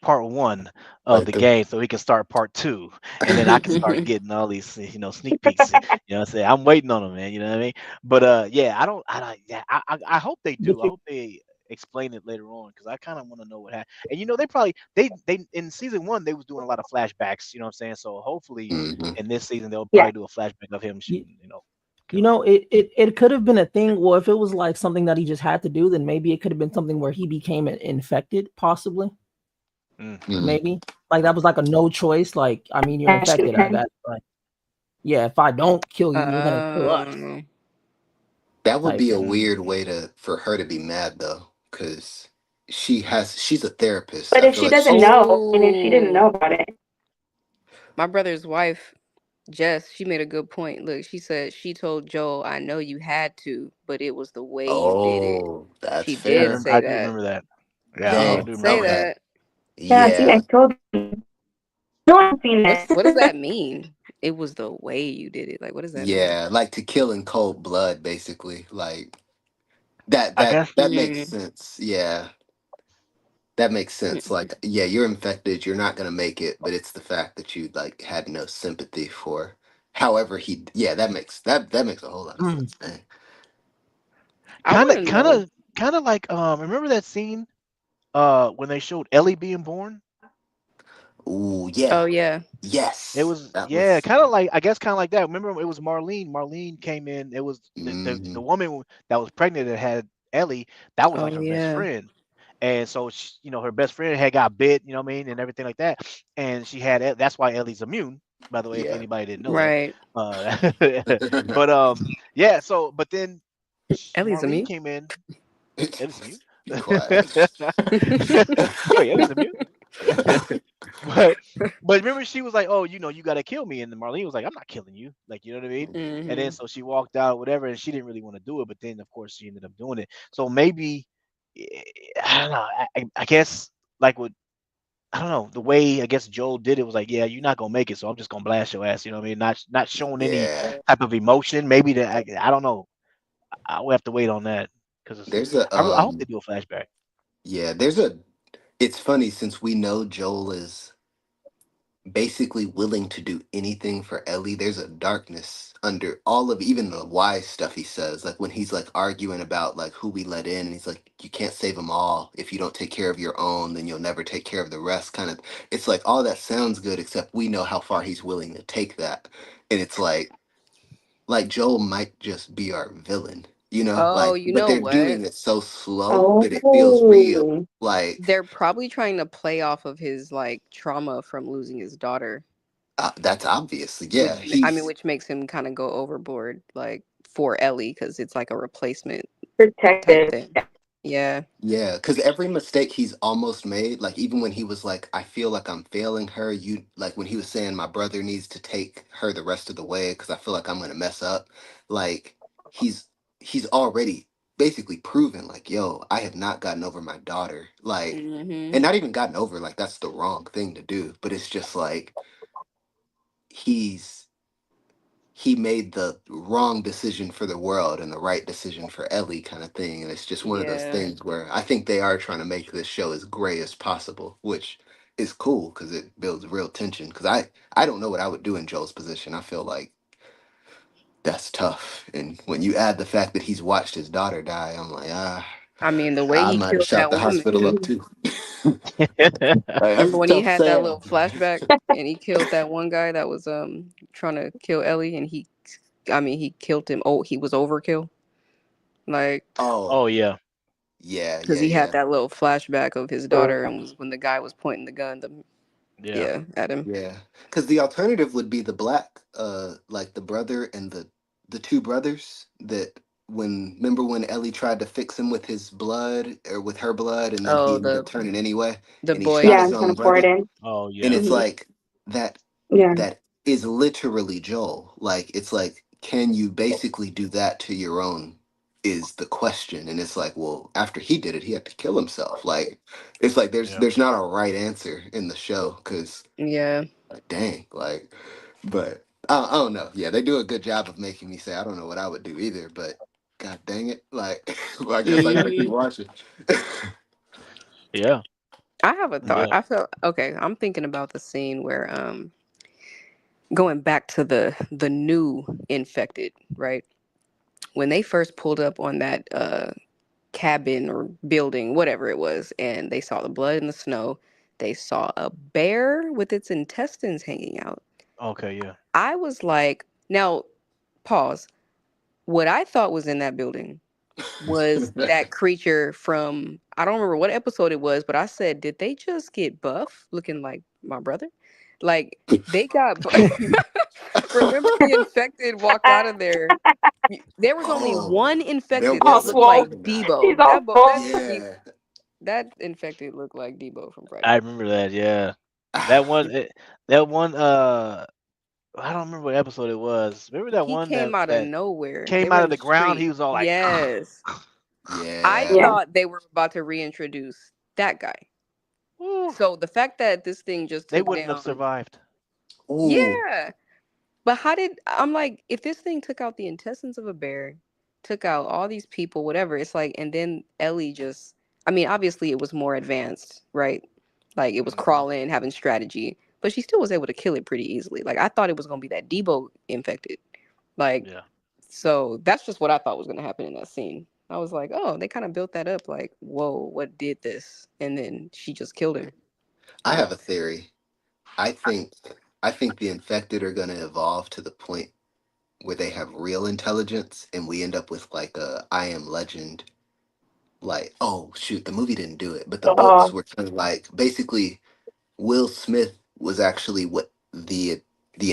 part one of like the the game so he can start part two, and then I can start getting all these sneak peeks. What I'm saying? I'm waiting on them, man. You know what I mean? But yeah, I don't yeah, I hope they But do. I you hope they explain it later on because I kind of want to know what happened. And they probably they in season one they was doing a lot of flashbacks. You know what I'm saying? So hopefully hmm in this season they'll Yeah. probably do a flashback of him you, shooting, you killing know, him. it could have been a thing. Well, if it was like something that he just had to do, then maybe it could have been something where he became infected, possibly. Mm. Maybe like that was like a no choice. Like, I mean, you're And shoot infected. I him. got like, yeah. If I don't kill you, you're gonna kill us. Um. That would Type be a thing. weird Mm. way to for her to be mad though, because she's a therapist. But I if feel she like doesn't she's know, and if she didn't Oh, know about it, my brother's wife, Jess, she made a good point. Look, she said she told Joel, "I know you had to, but it was the way you did it." oh, that's She I did fair. remember. say I do that. remember that. Yeah, She I Dang. did do say remember that. Okay. that. yeah. See, I Yeah. told you. No one's seen What does it. that mean? It was the way you did it. Like, what does that mean? Yeah, like to kill in cold blood, basically. Like that I that guess. that makes Mm, sense. Yeah. That makes sense. mm-mm. Like, yeah, you're infected, you're not gonna make it, but it's the fact that you like had no sympathy for however yeah, that makes a whole lot of Mm. sense, man. I want to Kind know. of, kind of like remember that scene when they showed Ellie being born? Ooh, Oh yeah. yeah. It Yes. was, That yeah, was kind of like, I guess kind of like that. Remember it was Marlene. Marlene came in. It was the hmm woman that was pregnant that had Ellie. That was like Oh her best yeah. friend. And so her best friend had got bit, you know what I mean, and everything like that. And she had that's why Ellie's immune, by the way, if yeah. anybody didn't know that. Right. But yeah, so but then Ellie's a Marlene mute. came in. Ellie's immune. Be quiet. Wait, Ellie's immune? but remember she was like, "Oh, you got to kill me," and then Marlene was like, "I'm not killing you," like, you know what I mean. And then Hmm. so she walked out, whatever, and she didn't really want to do it, but then of course she ended up doing it. So maybe eh, I don't know. I guess like what I don't know the way I guess Joel did it was like, yeah, you're not gonna make it, so I'm just gonna blast your ass. You know what I mean? Not showing any Yeah. type of emotion. Maybe that I don't know. I will have to wait on that because There's a I hope they do a flashback. yeah, there's a it's funny since we know Joel is basically willing to do anything for Ellie. There's a darkness under all of even the wise stuff he says. Like when he's like arguing about like who we let in, and he's like, "You can't save them all. If you don't take care of your own, then you'll never take care of the rest." Kind of. It's like all that sounds good, except we know how far he's willing to take that, and it's like Joel might just be our villain. Oh, Like, you but know they're what? doing it so slow that it feels real. Oh, Like, They're probably trying to play off of his like trauma from losing his daughter, that's obvious. Yeah, Mm. he's which makes him kind of go overboard, like for Ellie, because it's like a replacement type protective. thing. Yeah. Yeah, because every mistake he's almost made, like even when he was like, I feel like I'm failing her, like when he was saying my brother needs to take her the rest of the way because I feel like I'm gonna mess up, like he's he's already basically proven like, yo, I have not gotten over my daughter. Like, Mm-hmm. and not even gotten over, like that's the wrong thing to do. But it's just like he's he made the wrong decision for the world and the right decision for Ellie kind of thing. And it's just one of those Yeah. things where I think they are trying to make this show as gray as possible, which is cool because it builds real tension. Because I don't know what I would do in Joel's position. I feel like that's tough. And when you add the fact that he's watched his daughter die, I'm like, I mean, the way I he might have killed shot that the woman. hospital up too. That's Remember a when he tough had that saying. little flashback and he killed that one guy that was trying to kill Ellie, and I mean, he killed him. Oh, he was overkill. Like, Oh, Oh yeah, yeah, because yeah, he had yeah. that little flashback of his daughter, and was when the guy was pointing the gun. yeah. Yeah, at him. Yeah, because the alternative would be the black, like the brother and the two brothers that remember when Ellie tried to fix him with his blood or with her blood, and then he Oh, ended up turning anyway, the and he shot boy. Yeah, his and kind own of pour it brother, in. Oh and yeah. it's Hmm. like that Yeah. that is literally Joel. Like it's like, can you basically do that to your own? Is the question, and it's like, well, after he did it, he had to kill himself. Like, it's like Yeah. there's not a right answer in the show because Yeah. like, dang, like, but I don't know. Yeah, they do a good job of making me say I don't know what I would do either. But god dang it, like, well, I guess I gotta keep Hmm. watching. Yeah. I have a thought. Yeah. I feel okay. I'm thinking about the scene where going back to the new infected, right? When they first pulled up on that cabin or building, whatever it was, and they saw the blood in the snow, they saw a bear with its intestines hanging out. Okay. Yeah. I was like, now pause. What I thought was in that building was that creature from, I don't remember what episode it was, but I said, did they just get buff looking like my brother? Like they got remember the infected walked out of there. There was only Oh, one there infected All that was a looked like swole. buff in that. He's Debo. all swole. That infected looked like Debo from I Friday. remember that. Yeah. That one. That one. I don't remember what episode it was. Remember that He one came that out of that nowhere. They came were out in of the the ground. street. He was all like, Yes. I Yeah. Yeah. thought they were about to reintroduce that guy. "Woo." So the fact that this thing just They took wouldn't have down, survived. Ooh. yeah. But how did I'm like, if this thing took out the intestines of a bear, took out all these people, whatever, it's like, and then Ellie just, I mean, obviously it was more advanced, right? Like it was Hmm. crawling, having strategy, but she still was able to kill it pretty easily. Like I thought it was gonna be that Debo infected. Like, Yeah. so that's just what I thought was gonna happen in that scene. I was like, oh, they kind of built that up, like, whoa, what did this? And then she just killed him. I Like, have a theory. I think I think the infected are gonna evolve to the point where they have real intelligence, and we end up with like a I Am Legend. Like, oh shoot, the movie didn't do it, but the books Oh. were kind of like basically Will Smith was actually what the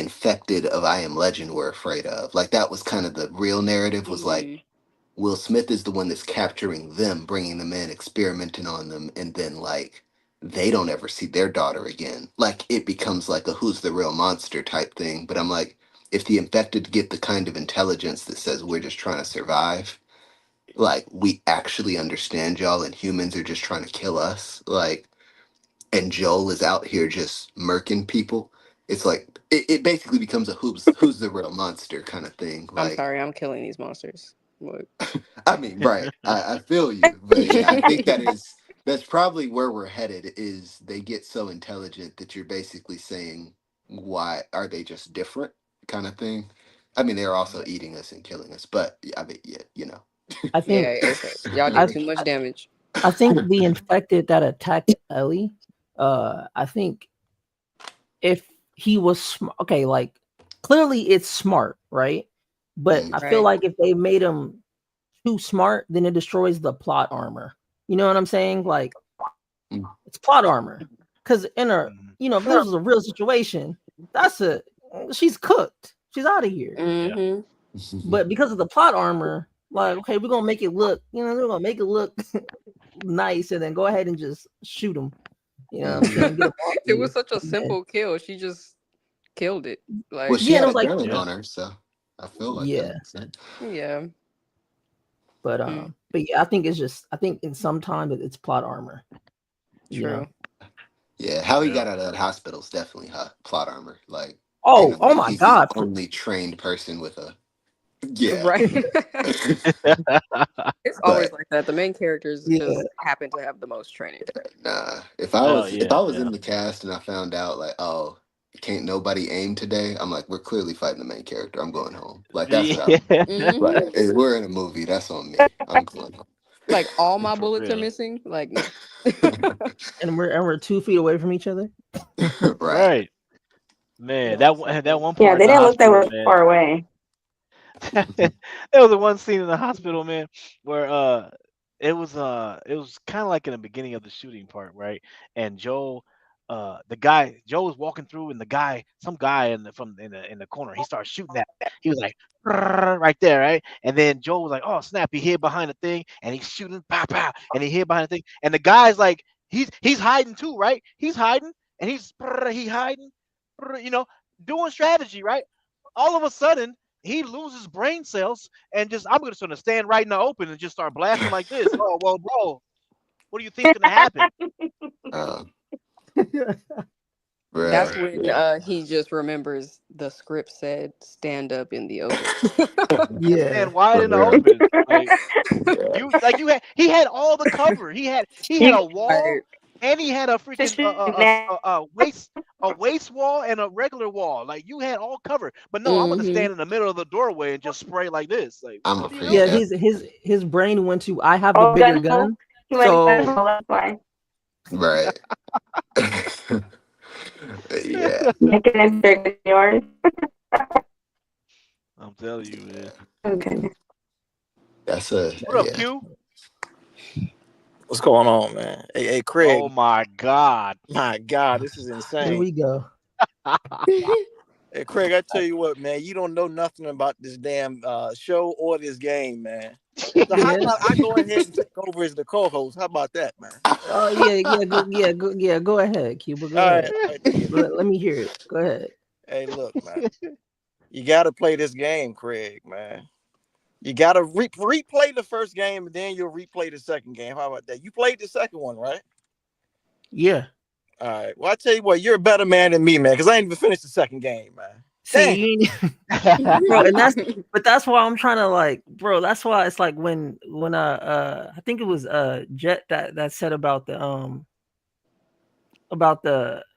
infected of I Am Legend were afraid of. Like that was kind of the real narrative was like mm, Will Smith is the one that's capturing them, bringing them in, experimenting on them, and then like they don't ever see their daughter again. Like it becomes like a who's the real monster type thing. But I'm like, if the infected get the kind of intelligence that says we're just trying to survive, like we actually understand y'all and humans are just trying to kill us, like and Joel is out here just murking people, it's like it basically becomes a who's the real monster kind of thing. I'm Like sorry, I'm killing these monsters. Look. I mean, right. I feel you. But yeah, I think that's probably where we're headed is they get so intelligent that you're basically saying, why are they just different kind of thing? I mean, they're also eating us and killing us, but yeah, I mean, yeah, you know. I Yeah, think okay. Y'all did I too much damage. I think the infected that attacked Ellie, I think if he was okay, like clearly it's smart, right? But Mm, I feel Right. like if they made him too smart, then it destroys the plot armor. You know what I'm saying? Like mm, it's plot armor. Because in a, Mhm. if this was a real situation, that's a she's cooked. She's out of here. Yeah. Mm-hmm. But because of the plot armor, like okay, we're gonna make it look, we're gonna make it look nice, and then go ahead and just shoot him. You know what I'm mhm. saying? Get him off It was you. such a And then, simple kill. She just killed it. Well, Like, she yeah, and had it a was like, gun Yeah. on her, so I feel like that yeah. makes sense. yeah. But yeah, I think in some time it's plot armor. You know. True. Yeah, how he Yeah. got out of that hospital is definitely hot plot armor. Like, ain't no Oh way my he's the God. only trained person with a. Yeah, Right. It's always but like that. The main characters Yeah. just happen to have the most training. nah. Oh If I yeah, was yeah. in the cast and I found out like, oh, can't nobody aim today, I'm like, we're clearly fighting the main character. I'm going home. Like that's what I. Hmm. Like, if we're in a movie, that's on me. I'm going home. Like all my For bullets are real. missing. Like no. And we're 2 feet away from each other. Right. Right. Man, No, that exactly. one Yeah, part in they the didn't look that hospital, way man. far away. There was a one scene in the hospital, man, where it was kind of like in the beginning of the shooting part, right? And Joe was walking through, and some guy in the corner, he started shooting at him. He was like, "Brrr," right there, right? And then Joe was like, oh snap, he hid behind the thing, and he's shooting, pow pow, and he hid behind the thing, and the guy's like, he's hiding too, right? He's hiding, and he hiding, you know, doing strategy, right? All of a sudden he loses brain cells and I'm just gonna stand right in the open and just start blasting like this. Oh well, bro, what do you think's gonna happen? Uh, That's bruh. when he just remembers the script said stand up in the open. And Yeah. stand wide For in the real. open. Like Yeah. he had all the cover. He had You a wall, Right. and he had a freaking just shooting waist wall and a regular wall. Like you had all cover. But no, I'm gonna Hmm. stand in the middle of the doorway and just spray like this. Like I'm what are you afraid Yeah, doing? that. his brain went to I have the all bigger gun hole. gun. He went gun So hole. That's why. Right. Yeah. Making it bigger than yours. I'm telling you, man. Okay. That's a What up, yeah. Q? What's going on, man? Hey, Oh Craig. my God. My God, this is here insane. we go. Hey, Craig, I tell you what, man, you don't know nothing about this damn show or this game, man. So how Yeah. about I go ahead and take over as the co-host? How about that, man? Oh go ahead, Cuba. Go All ahead. right, all right then. Let me hear it. Go ahead. Hey, look, man, you got to play this game, Craig, man. You got to replay the first game, and then you'll replay the second game. How about that? You played the second one, right? Yeah. All right. Well, I tell you what, you're a better man than me, man, because I ain't even finished the second game, man. See, Damn. you ain't- bro, and that's why I'm trying to like, bro. That's why it's like when I think it was Jet that said about the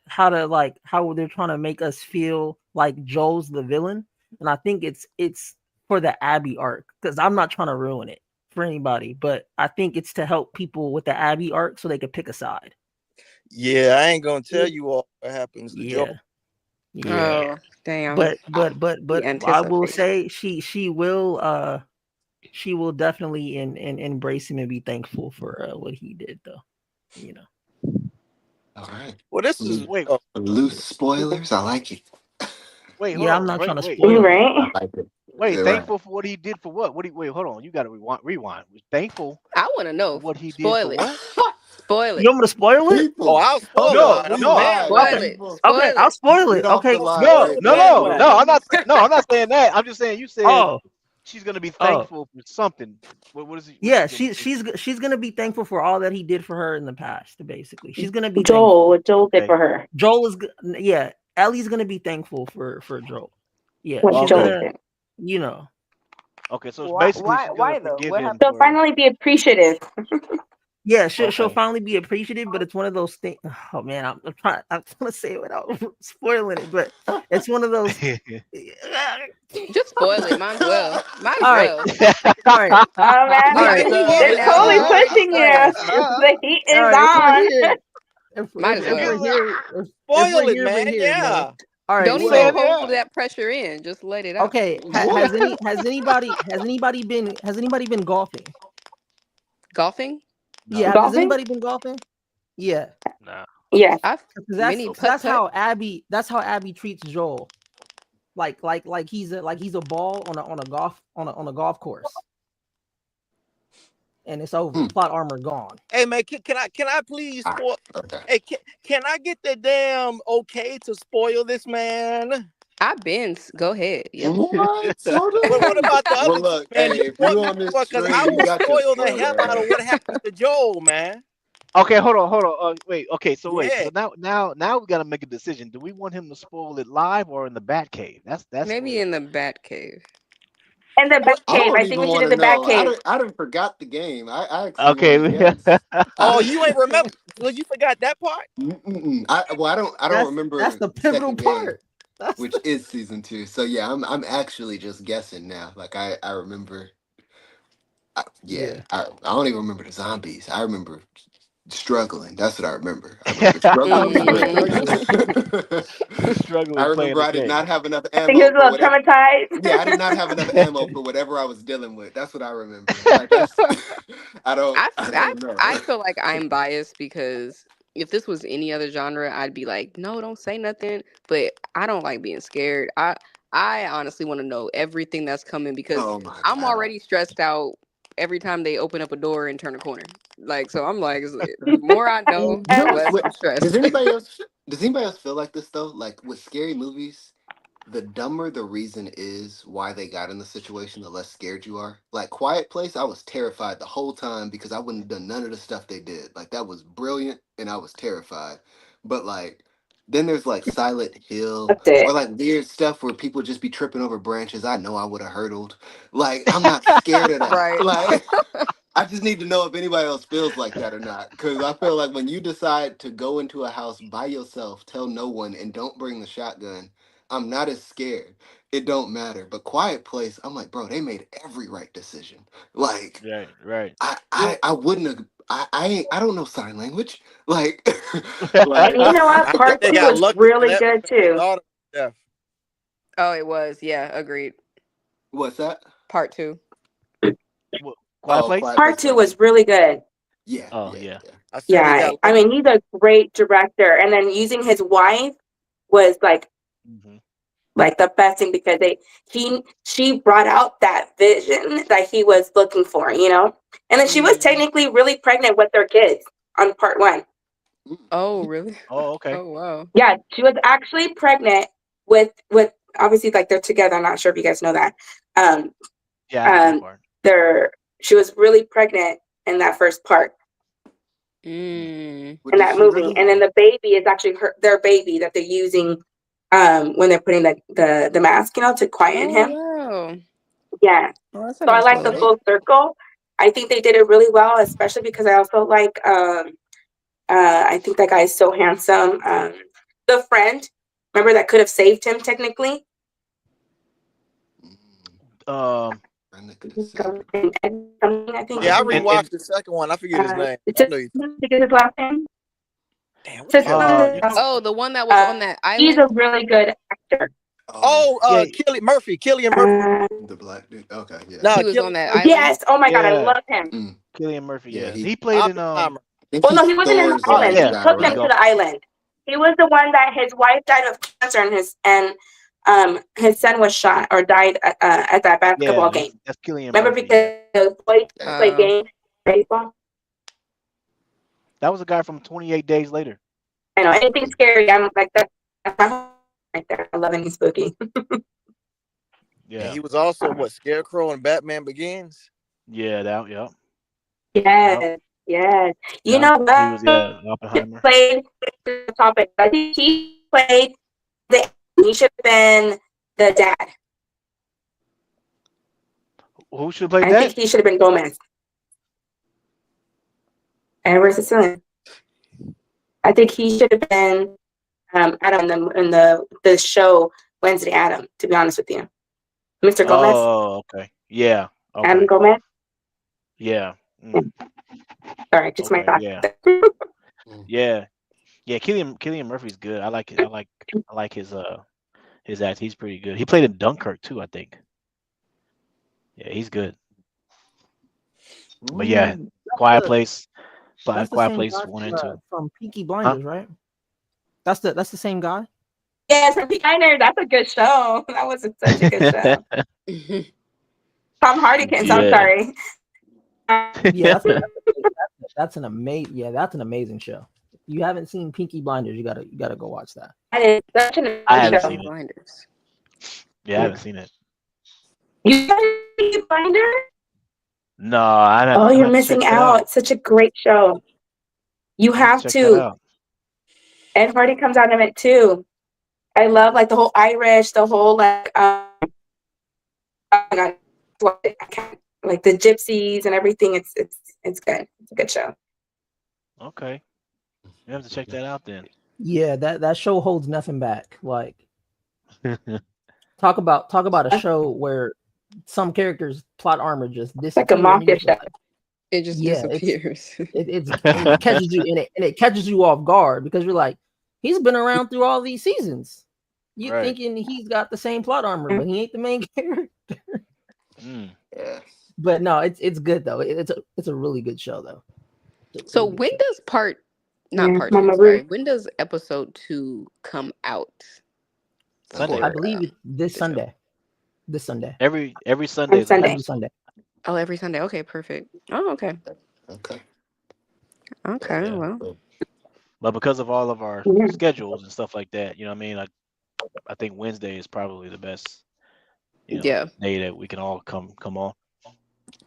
how they're trying to make us feel like Joel's the villain, and I think it's for the Abby arc because I'm not trying to ruin it for anybody, but I think it's to help people with the Abby arc so they could pick a side. Yeah, I ain't gonna tell you all what happens to Joe. Yeah, yeah. Oh, damn. But The I will anticipation. say she will definitely embrace him and be thankful for what he did though. You know. All right. Well, this is Loose, Wait, loose spoilers. I like it. wait, hold Yeah, I'm on. not trying to Wait. spoil it. I Right? like it. Wait, Yeah, right. thankful for what he did for what? Wait, hold on. You got to rewind. Thankful I want to for know. what he did for Spoil it. what? Spoil You it. want me to spoil it? oh, People, I'll hold spoil it. No, on, I'm a no, man, rewind. Spoil man. it. People, Okay, Spoil I'll it. spoil get it. off the Okay. line no, right no, now, no, Man, no. bro. I'm not saying that. I'm just saying you said Oh, she's gonna be oh. thankful for something. What is he? What's Yeah, she gonna be? she's gonna be thankful for all that he did for her in the past. Basically, she's gonna be Joel, thankful. what Joel did Okay, for her. Joel is, yeah. Ellie's gonna be thankful for Joel. Yeah, What she's Joel okay. gonna, did. you know, okay. So it's Why? basically Why? she's gonna Why though? forgive What him happened? She'll for. finally be appreciative. yeah. She'll Okay. finally be appreciative, but it's one of those things. Oh man, I'm trying. I'm trying to say it without spoiling it, but it's one of those. Just spoil it. Might as well. Might as All right, well. all right, Oh man, all We right, we getting they're there. We totally already pushing started. you. The heat all is right. If we're on. here, Might as if well. we're here, if we're Spoil it, here, we're man. here, man. Yeah. All right, Don't He's even saying so hold yeah. that pressure in. Just let it out. okay, What? has anybody been golfing? Golfing? Yeah, No, has Golfing? anybody been golfing? Yeah, no. Yes. I've 'cause mini cause putt putt. that's how Abby treats Joel. Like he's a ball on a golf course, and it's over. Hmm. Plot armor gone. Hey, man, can I please Ah, spoil? okay. Hey, can I get the damn okay to spoil this, man? I've been. Go ahead. Yep. What? Hold What on. about the Well, other two, look, man? Do hey, you if want you me on to this what? Because I stream, you will got your spoil the spoiler hell out of what ass. happens to Joel, man. Okay, hold on. Wait. Okay, so wait. Yeah. So now we got to make a decision. Do we want him to spoil it live or in the Batcave? That's Maybe where. in the Bat Cave. In the Well, I Batcave. don't I think even we should want do to the know. Batcave. I done forgot the game. I actually want Okay. to guess. I oh, don't. you ain't remember? Well, you forgot that part. Mm-mm. I don't That's remember the the pivotal second game, part. That's which is season 2. So yeah, I'm actually just guessing now. Like I remember. Yeah, yeah. I don't even remember the zombies. I remember struggling. That's what I remember. I remember struggling with Okay, script. struggling. Mm. I Struggling playing remember the I did game. not have enough I think he ammo was a for little whatever. Yeah, I did not traumatized. have enough ammo for whatever I was dealing with. That's what I remember. Like that's I I don't know. I feel like I'm biased because if this was any other genre, I'd be like, no, don't say nothing. But I don't like being scared. I honestly want to know everything that's coming because Oh my I'm god. already stressed out every time they open up a door and turn a corner. Like, so I'm like, the more I know, You the know Yeah. what's less what I'm stressed. does anybody else feel like this though? Like with scary movies, the dumber the reason is why they got in the situation, the less scared you are. Like Quiet Place, I was terrified the whole time because I wouldn't have done none of the stuff they did. Like that was brilliant and I was terrified. But like then there's like Silent Hill That's it. or like weird stuff where people just be tripping over branches. I know I would have hurdled. Like I'm not scared of that. Right. Like I just need to know if anybody else feels like that or not. Because I feel like when you decide to go into a house by yourself, tell no one, and don't bring the shotgun, I'm not as scared. It don't matter. But Quiet Place, I'm like, bro, they made every right decision. Like, Right. I wouldn't have. I don't know sign language. Like, And like you know what? I think Part they two got was lucky on really that good because too. daughter was deaf. Oh, it was. Yeah, agreed. what's that? Part two. What, Quiet Oh, Place? Quiet Part Place. two Okay. was really good. Yeah, Oh yeah, yeah. yeah. I say they Yeah. got I lucky. mean, he's a great director. And then using his wife was Hmm. like the best thing because she brought out that vision that he was looking for, you know? And then she was Mm. technically really pregnant with their kids on part one. Mm. Oh, really? Oh okay. Oh, wow. Yeah, she was actually pregnant with obviously like they're together. I'm not sure if you guys know that. Um Yeah, I know that um part. they're she was really pregnant in that first part Mm. Mm. What in did that she movie. really? And then the baby is actually their baby that they're using when they're putting the mask, you know, to quieten Oh, him. wow. Yeah. Oh, that's a So I nice like Oh, the little. they. full circle. I think they did it really well, especially because I also like I think that guy is so handsome. The friend, remember that could have saved him technically. Mm, Um. friend that could have saved him. Something, I think Might is Yeah, I have his been. name. rewatched And the second one. I forget his name. It's I just know you. to get his last name. Damn, what the Just hell is his name? Oh, the one that was on uh, that he's a island? really good actor. Oh, Oh, yeah, Killian Murphy. Uh, the black dude. Okay, yeah. No, He was on Killian that Murphy. island? yes. Oh my god, I yeah. love him. Mm, Killian Murphy. yeah, Yeah, he. he played in Oppenheimer. I think Well, no, he's he wasn't in the Thor's island. like Yeah, He guy, took there you them right? to go. the island. He was the one that his wife died of cancer and his son was shot or died at that Yeah, basketball game. that's Killian Remember Murphy. Yeah, because the boys Dang. play Oh. game baseball. that was a guy from 28 Days Later. I know anything scary. I'm like that. That's my home right there. I love anything spooky. And Yeah, he was also what Scarecrow in Batman Begins. yeah, yep, Yes, yes. You yeah. know He was what? Oppenheimer. Played the topic. I think he played the. He should have been the dad. Who should have played I think that? he should have been Gomez. Edward Sicilian. I think he should have been Adam in the show Wednesday Adam. To be honest with you, Mr. Gomez, Oh, okay. Yeah. Adam Okay. Gomez. Yeah. Yeah, Mm, sorry, just my okay. thought. Yeah. Mm. Yeah. Yeah. Killian Murphy's good. I like it. I like his act. He's pretty good. He played in Dunkirk too, I think. Yeah, he's good. But yeah, Mm. Quiet Place, That's the Quiet same Place guy one and two. from Peaky Huh? Blinders, right? That's the same guy. Yes, Happy Diner. That's a good show. That was such a good show. Tom Hardykins. I'm Yeah. sorry. Yeah, that's an amazing show. If you haven't seen Peaky Blinders, you gotta go watch that. That is such an I amazing haven't Peaky seen show. it. Blinders. Yeah, I haven't seen it. You gotta find her? No, I have Oh, I'm you're gonna have to check missing that out. out. It's such a great show. You I'm gonna have to have check that to. out. Ed Hardy comes out of it too. I love like the whole Irish, the whole like oh my god, I can't like the gypsies and everything. It's good. It's a good show. Okay, you have to check that out then. Yeah, that show holds nothing back. Like talk about a It's show where some characters plot armor just like a disappear and you're mafia just show. like, It just yeah, disappears. it catches you and it catches you off guard because you're like, he's been around through all these seasons. You Right. thinking he's got the same plot armor, but he ain't the main character. Mm. Yeah. But no, it's good though. It's a really good show though. It's a So really good when show. does not Yeah, part two, Mama sorry. Ruth. When does episode 2 come out Sunday. I for believe it's this the show? Sunday. This Sunday. Every Sunday On is an Sunday. Every episode. Sunday. Oh, every Sunday. Okay, perfect. Oh, okay. Okay. Yeah. Okay, Yeah. well. Cool. But because of all of our Yeah. schedules and stuff like that, you know what I mean? I think Wednesday is probably the best, Yeah. day that we can all come on.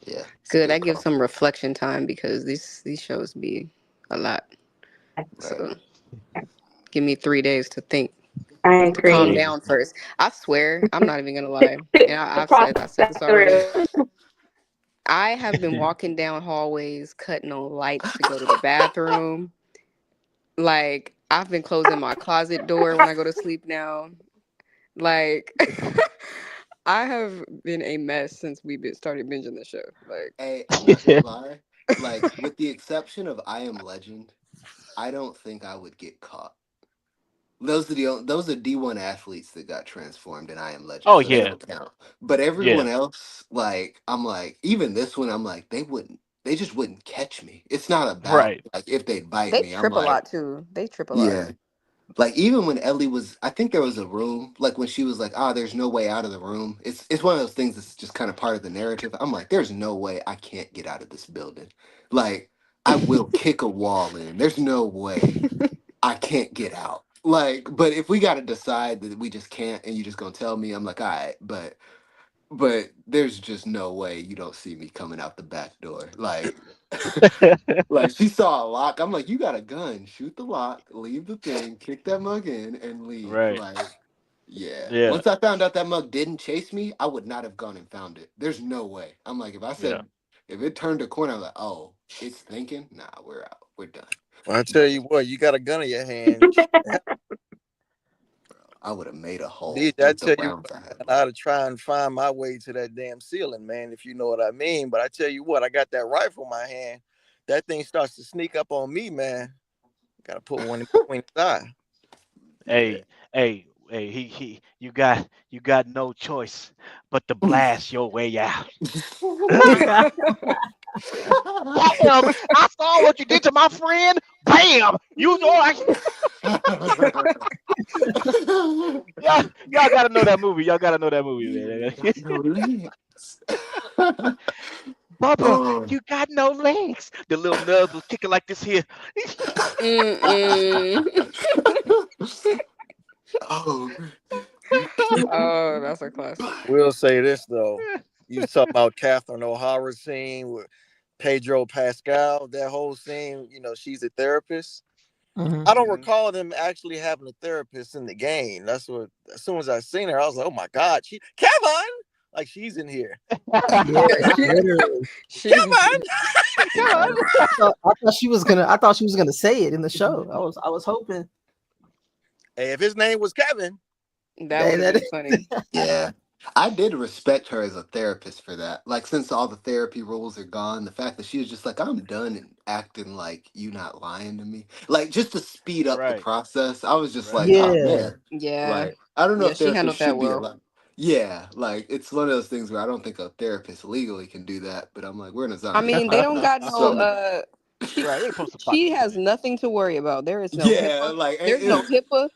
Yeah. It's a Good. good That gives call. some reflection time because these shows be a lot. Right. So give me 3 days to think, I to calm agree. Hey, down first. I swear, I'm not even gonna lie. And The I said process this already. through. I have been walking down hallways, cutting on lights to go to the bathroom. Like I've been closing my closet door when I go to sleep now. Like I have been a mess since started binging the show. Like Hey, I'm not gonna lie. Like, with the exception of I Am Legend, I don't think I would get caught. Those are D1 athletes that got transformed in I Am Legend, oh so they yeah, don't count. But yeah, everyone else, like, I'm like, even this one, I'm like, they just wouldn't catch me. It's not about right. like if they bite they me. I'm trip a like, lot too. They trip a lot. yeah. Like even when Ellie was, I think there was a room. Like when she was like, "Ah, there's no way out of the room." It's one of those things that's just kind of part of the narrative. I'm like, "There's no way I can't get out of this building. Like I will kick a wall in. There's no way I can't get out." Like, but if we got to decide that we just can't, and you just gonna tell me, I'm like, "All right," but there's just no way you don't see me coming out the back door. Like, like she saw a lock. I'm like, you got a gun. Shoot the lock, leave the thing, kick that mug in, and leave. Right. Like, yeah. Yeah. Once I found out that mug didn't chase me, I would not have gone and found it. There's no way. I'm like, if I Yeah. said if it turned a corner, I'm like, oh, it's thinking. Nah, we're out. We're done. Well, I tell But you what, you got a gun in your hand. I would have made a hole DJ, I with the tell you rounds I had what, I ought left. to try and find my way to that damn ceiling, man, if you know what I mean. But I tell you what, I got that rifle in my hand. That thing starts to sneak up on me, man. Gotta put one in between his eye. Yeah. Hey, hey. You got no choice but to blast your way out. Bam! I saw what you did to my friend. Bam! You know y'all gotta know that movie. Y'all gotta know that movie, You man. got no legs. Bubba, Oh, you got no legs. The little nubs was kicking like this here. Mm-mm. oh, you Oh, that's a classic. We'll say this though. You talk about Catherine O'Hara scene with Pedro Pascal, that whole scene, she's a therapist. Mhm. I don't Mhm. recall them actually having a therapist in the game. That's what as soon as I seen her, I was like, oh my God, Kevin! Like she's in here. Yeah, she, literally. she, Come on. I thought she was gonna say it in the show. I was hoping Hey, if his name was Kevin, that would that, have that been funny. Yeah. I did respect her as a therapist for that. Like, since all the therapy rules are gone, the fact that she was just like, I'm done and acting like you not lying to me. Like, just to speed up the Right, process, I was just like, right. oh, yeah. man. Yeah. Like, I don't know Yeah, if she therapists handled that should be well. allowed. Yeah, like, it's one of those things where I don't think a therapist legally can do that, but I'm like, we're in a I zombie mean, they don't apocalypse. got no So, she Right. They ain't supposed to fuck she you, has man. nothing to worry about. There is no yeah, HIPAA. like, There's no HIPAA.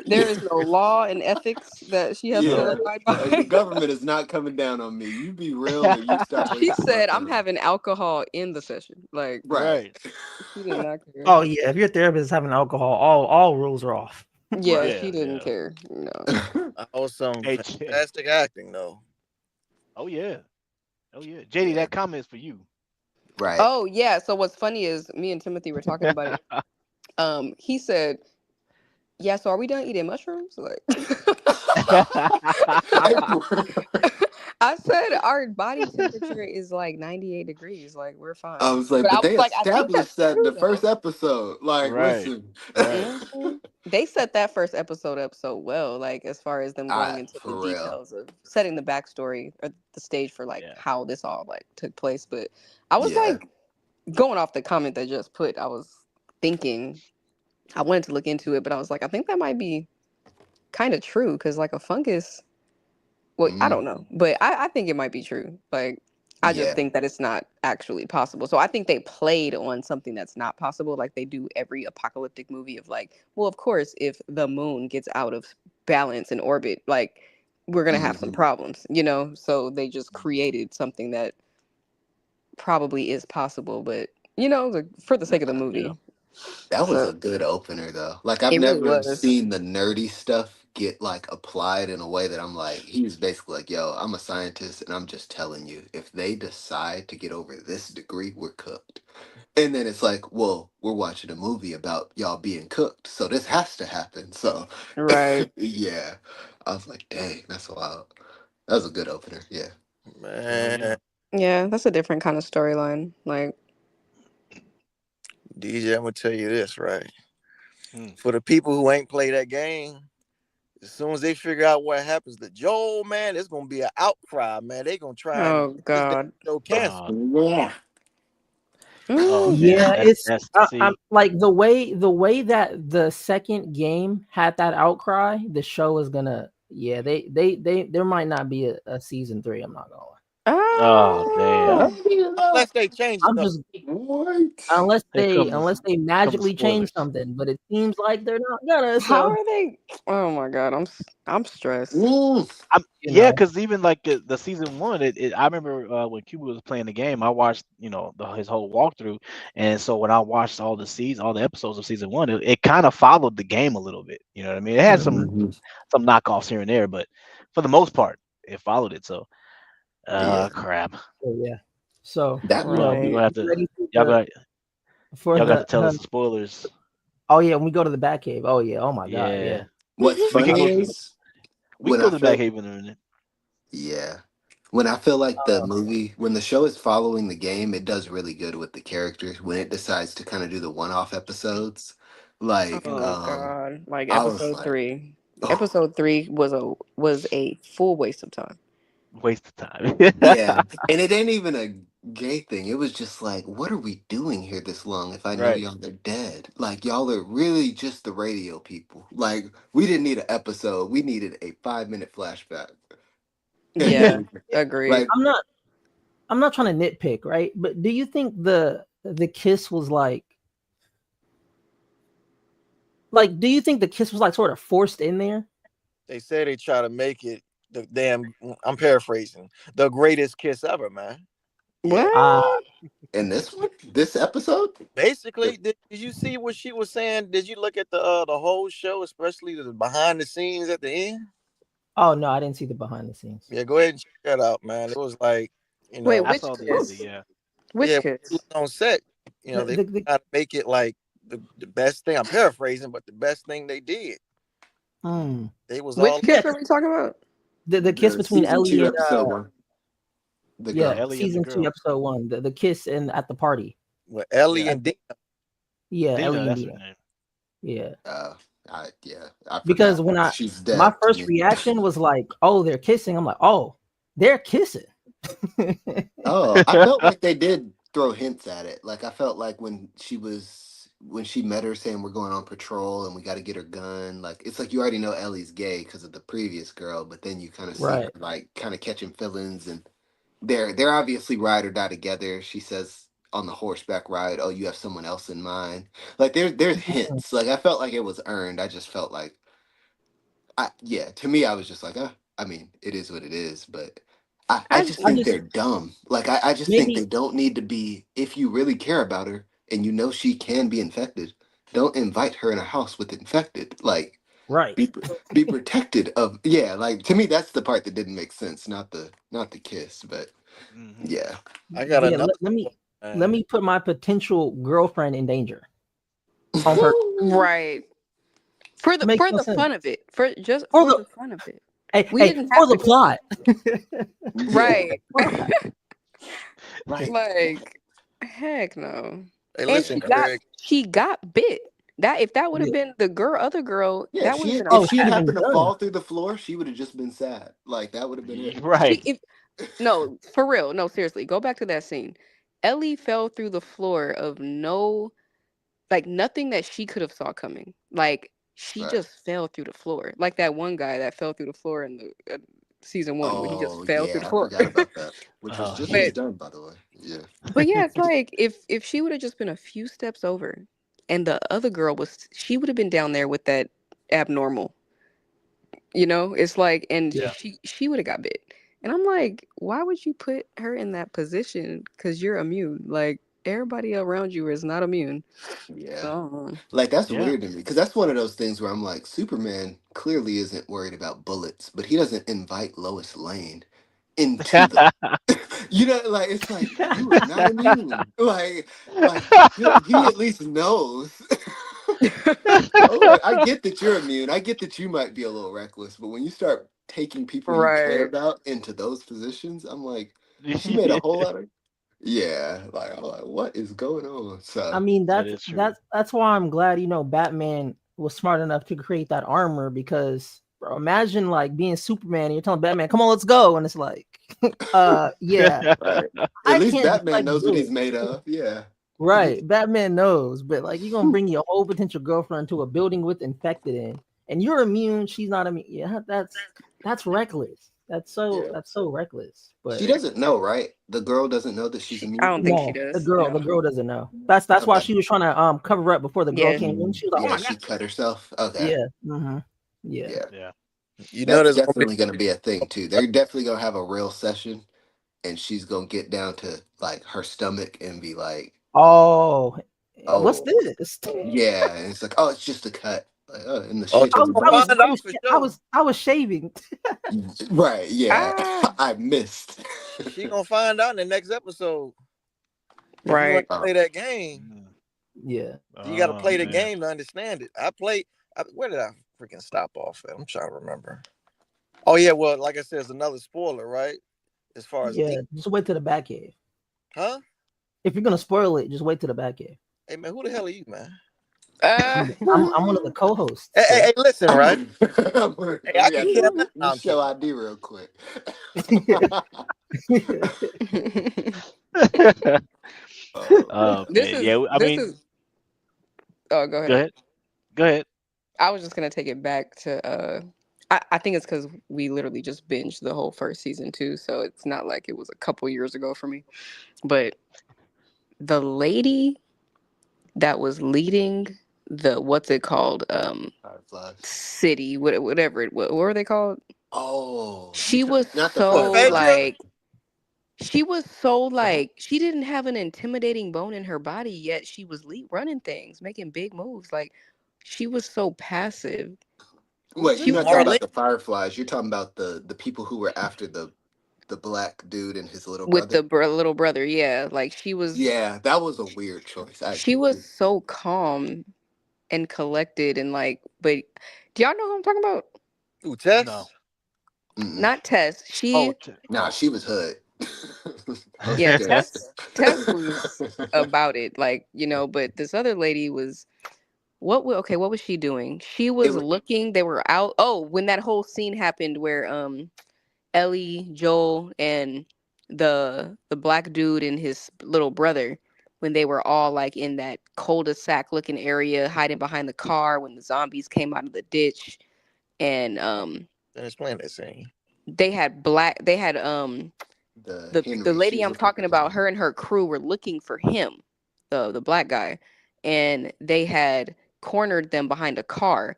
There is yeah. no law and ethics that she has to Yeah, no. abide like the by. government is not coming down on me. You be real, or you start She wasting my said, "I'm time. having alcohol in the session." Like Right. Right. she did not care. Oh yeah. If your therapist is having alcohol, all rules are off. Yeah, Right. she Yeah, didn't yeah. care. No. That was some Hey, fantastic acting, though. oh yeah, oh yeah. JD, Yeah, that comment is for you. right. Oh yeah. So what's funny is me and Timothy were talking about it. He said, "Yeah, so are we done eating mushrooms?" Like, They were. I said, our body temperature is like 98 degrees. Like, we're I fine. was like, But I but was they like, I think established that's that in true the first though. episode. Like, Right, listen, right. hmm They set that first episode up so well, like as far as them going into the for real. details of setting the backstory or the stage for like Yeah. how this all like took place. But I was Yeah. like going off the comment they just put, I was thinking I wanted to look into it, but I was like, I think that might be kind of true because like a fungus. Well, I Mm, don't know, but I think it might be true. Like, I just yeah. think that it's not actually possible. So I think they played on something that's not possible, like they do every apocalyptic movie of like, well, of course, if the moon gets out of balance in orbit, like we're gonna have some Hmm. problems, you know. So they just created something that probably is possible, but you know, for the sake of the Yeah. movie. That was So a good opener, though. Like, I've it really never was. seen the nerdy stuff get like applied in a way that I'm like, he was basically like, yo, I'm a scientist and I'm just telling you, if they decide to get over this degree, we're cooked. And then it's like, well, we're watching a movie about y'all being cooked, so this has to happen. So, Right. yeah, I was like, dang, that's wild. That was a good opener. Yeah. Hell Man, yeah. Yeah, that's a different kind of storyline. Like, DJ, I'm gonna tell you this, right? Hmm. For the people who ain't played that game, as soon as they figure out what happens to Joel, man, it's gonna be an outcry, man. They gonna try and oh this damn God. show canceled. Oh, Yeah. oh Mm. man, Yeah, it's I'm see. like the way that the second game had that outcry, the show is gonna they there might not be a season three. I'm not gonna lie. Oh Ah. damn. Maybe not. Unless they change it I'm up. just What? unless they Here come the magically change spoilers. something, but it seems like they're not gonna. How So are they? Oh my God, I'm stressed. Mm. you Yeah, know, because even like the season one, I remember when Cuba was playing the game, I watched his whole walkthrough, and so when I watched all the episodes of season one, it kind of followed the game a little bit. You know what I mean? It had mhm. Mhm. some knockoffs here and there, but for the most part, it followed it. So, Yeah. crap. So yeah. So That you know, We Right. gonna have be to ready for y'all got for y'all got the to tell us the spoilers. oh yeah, when we go to the Batcave. Oh yeah, oh my God, yeah. Yeah, what's we can funny go. is We can when go I to the back feel haven in a minute. yeah. When I feel like the movie, when the show is following the game, it does really good with the characters. When it decides to kind of do the one-off episodes, like Mm, Oh God, like I was episode like, three. oh Episode three was a full waste of time. waste of time. yeah. And it ain't even a gay thing. It was just like, what are we doing here this long if I know Right. y'all are dead? Like y'all are really just the radio people. Like we didn't need an episode. We needed a 5 minute flashback. And Yeah, then agreed. like I'm not trying to nitpick, right? But do you think the kiss was like do you think the kiss was like sort of forced in there? They say they try to make it the damn. I'm paraphrasing. The greatest kiss ever, man. Yeah. Uh What? in this one, this episode? Basically, did you see what she was saying? Did you look at the whole show, especially the behind the scenes at the end? oh no, I didn't see the behind the scenes. Yeah, go ahead and check that out, man. It was like, you Wait, know, I which saw the ending. kiss? Yeah. Which yeah, when she kiss? was on set, you know, they The try to make it like the best thing. I'm paraphrasing, but the best thing they did. mm, They was Which all yeah, kiss are we talking about? the kiss The between season Ellie two, and episode one. The Yeah, yeah, girl. Ellie and the season two, girl. episode one, the kiss in at the party. with Ellie Yeah. At and the, Dean. yeah, Dina, Ellie and that's her Dina. name. Yeah. Yeah, I Because forgot. when I She's my dead to first me. reaction was like, oh, they're kissing. I'm like, oh, they're kissing. Oh, I felt like they did throw hints at it. Like I felt like when she met her saying we're going on patrol and we got to get her gun. Like it's like you already know Ellie's gay because of the previous girl, but then you kind of see her Right. like kind of catching feelings, and they're obviously ride or die together. She says on the horseback ride, "Oh, you have someone else in mind." Like there's hints. Like I felt like it was earned. I just felt like yeah, to me, I was just like, I mean, it is what it is, but I just I think just they're dumb. Like, I just think maybe they don't need to be, if you really care about her and you know she can be infected, don't invite her in a house with infected. Like, Right. Be be protected of, yeah, like to me that's the part that didn't make sense, not the kiss, but Hmm. yeah. I got Yeah. another Let me one, let man. me put my potential girlfriend in danger on purpose. Right. It makes For no the sense. fun of it. For just For for the the fun of it. hey, We hey, didn't for have the to plot. Yeah, right. right. Like heck no. Hey, And listen, Right. Craig. she got bit. That if that would have Yeah. been the other girl, Yeah, that would have been a Oh, if she she'd had have been happened to done. fall through the floor, she would have just been sad. Like that would have been it. Right. she if no, for real. No, seriously. Go back to that scene. Ellie fell through the floor of no like nothing that she could have saw coming. Like she Right. just fell through the floor. Like that one guy that fell through the floor in the season 1 where he just Oh fell through the yeah, I floor. forgot about that. Which was just He. but as dumb, by the way. Yeah. but yeah, it's like if she would have just been a few steps over and the other girl was she would have been down there with that abnormal. It's like and Yeah. she would have got bit. And I'm like, why would you put her in that position? Because you're immune. Like everybody around you is not immune. Yeah. So Like that's Yeah. weird to me because that's one of those things where I'm like, Superman clearly isn't worried about bullets, but he doesn't invite Lois Lane into the, like it's like you are not immune. Like he at least knows. I'm like, I get that you're immune. I get that you might be a little reckless, but when you start taking people you care right. about into those positions, I'm like, she made a Yeah, whole lot of, yeah. Like I'm like, what is going on? I So mean, that that's is true. that's that's why I'm glad Batman was smart enough to create that armor because bro, imagine like being Superman and you're telling Batman, "Come on, let's go," and it's like, yeah, right. At I least can't Batman deflect knows what he's bullets. made of. Yeah. Right, Batman knows, but like you're gonna bring your whole potential girlfriend to a building with infected in, and you're immune, she's not immune. Yeah, that's reckless. Yeah. That's so reckless. She But doesn't know, right? The girl doesn't know that she's I immune. don't think she no, the does. girl, the No. girl doesn't know. That's why Okay. she was trying to cover up before the girl Yeah. came in. She was like, "Oh Yeah, my god." she cut herself. Okay. Yeah. Yeah. Yeah. Yeah. You know That's there's gonna be definitely going to be a thing too. They're definitely going to have a real session and she's going to get down to like her stomach and be like, Oh, what's "Oh, this? yeah." And it's like, "Oh, it's just a cut." Like, oh, and the oh, shit you is gonna find I out was, for sure. I was shaving. right. Yeah. Ah. I missed. She gonna find out in the next episode. If you want Right. to play that game, Mm. Yeah. you got to Oh play the man. game to understand it. Where did I freaking stop off at? I'm trying to remember. Oh yeah, well, like I said, it's another spoiler, right? As far as Yeah. Just wait to the back cave. huh? If you're gonna spoil it, just wait to the back cave. Hey man, who the hell are you, man? Uh I'm one of the co-hosts, Hey, sir. listen, right? Hey, Let I me can add care you. less. Let No, me I'm show kidding. ID real quick. Oh Oh man. this man. is Yeah. I this mean, is oh go go ahead. ahead. Go ahead. I was just gonna take it back to I think it's because we literally just binged the whole first season too, so it's not like it was a couple years ago for me. But the lady that was leading the what's it called Fireflies. city whatever what were they called? Oh, She was not the Oh, so fireflies. Phaedra? like she was so Uh-huh. like she didn't have an intimidating bone in her body yet she was running things making big moves like she was so passive. Wait, She you're was not talking that Marlene? about the fireflies. You're talking about the people who were after the black dude and his little with brother. the little brother, yeah, like Yeah, that was a weird choice, she actually. was so calm and collected and like but do y'all know who I'm talking about? Ooh, No. Tess? Mm-mm. Not Tess. Oh. She Nah, she was hood. I was yeah, gangster. Tess was about it, like, but this other lady was okay, what was she doing? She It was was looking, they were out. Oh, when that whole scene happened where Ellie, Joel, and the black dude and his little brother, when they were all like in that cul-de-sac looking area, hiding behind the car when the zombies came out of the ditch, and Then explain that scene. they had the the Henry. She lady was I'm looking talking for about, Henry. her and her crew were looking for him, the black guy, and they had cornered them behind a car,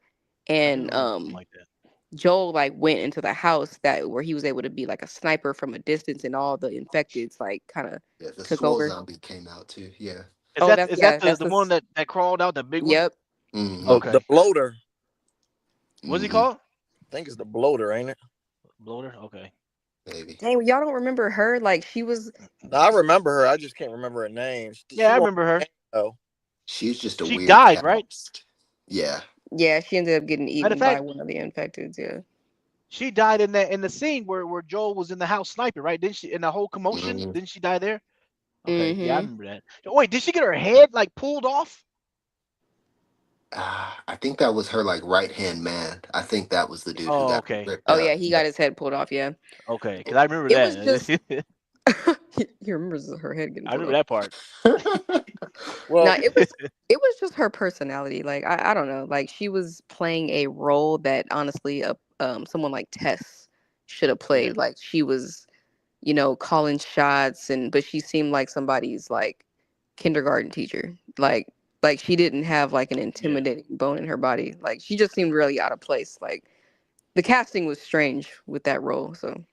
I do and remember something like that. Joel like went into the house that where he was able to be like a sniper from a distance, and all the infecteds like kind of Yeah, the took swole over. zombie came out too. Yeah. Is Oh, that that's is that yeah, the that's the one the that crawled out, the big one? yep, Hmm. Oh, the Okay. bloater. What's he Hmm. called? I think it's the bloater, ain't it? Bloater. Okay. Maybe. Dang, y'all don't remember her? Like she was. No, I remember her. I just can't remember her name. She Yeah, I won remember the her. game though. She's just a She weird died, right? cast. Yeah. Yeah, she ended up getting Matter of eaten by fact, one of the infected. Yeah. she died in the scene where Joel was in the house sniping, right? Didn't she? In the whole commotion, Hmm. didn't she die there? Okay, yeah, I Mm-hmm. remember that. Wait, did she get her head like pulled off? I think that was her like right hand man. I think that was the dude who Oh, got okay, ripped Oh yeah, out. he got his head pulled off. Yeah. okay, because I remember It was just. that. He remembers her head getting I pulled remember off. that part. No, Well, it was just her personality. Like I don't know. Like she was playing a role that honestly, someone like Tess should have Yeah, played. Like she was, calling shots, and but she seemed like somebody's like kindergarten teacher. Like she didn't have like an yeah, intimidating bone in her body. Like she just seemed really out of place. Like the casting was strange with that role. So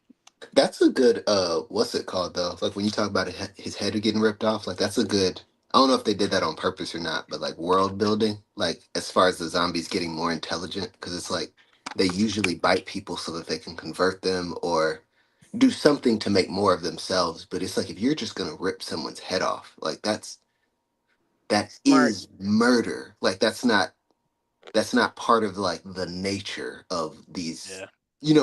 That's a good what's it called though? Like when you talk about his head getting ripped off, like that's a good I don't know if they did that on purpose or not, but like world building, like as far as the zombies getting more intelligent, because it's like they usually bite people so that they can convert them or do something to make more of themselves. But it's like if you're just gonna rip someone's head off, like that smart. is murder. Like that's not part of like the nature of these, yeah.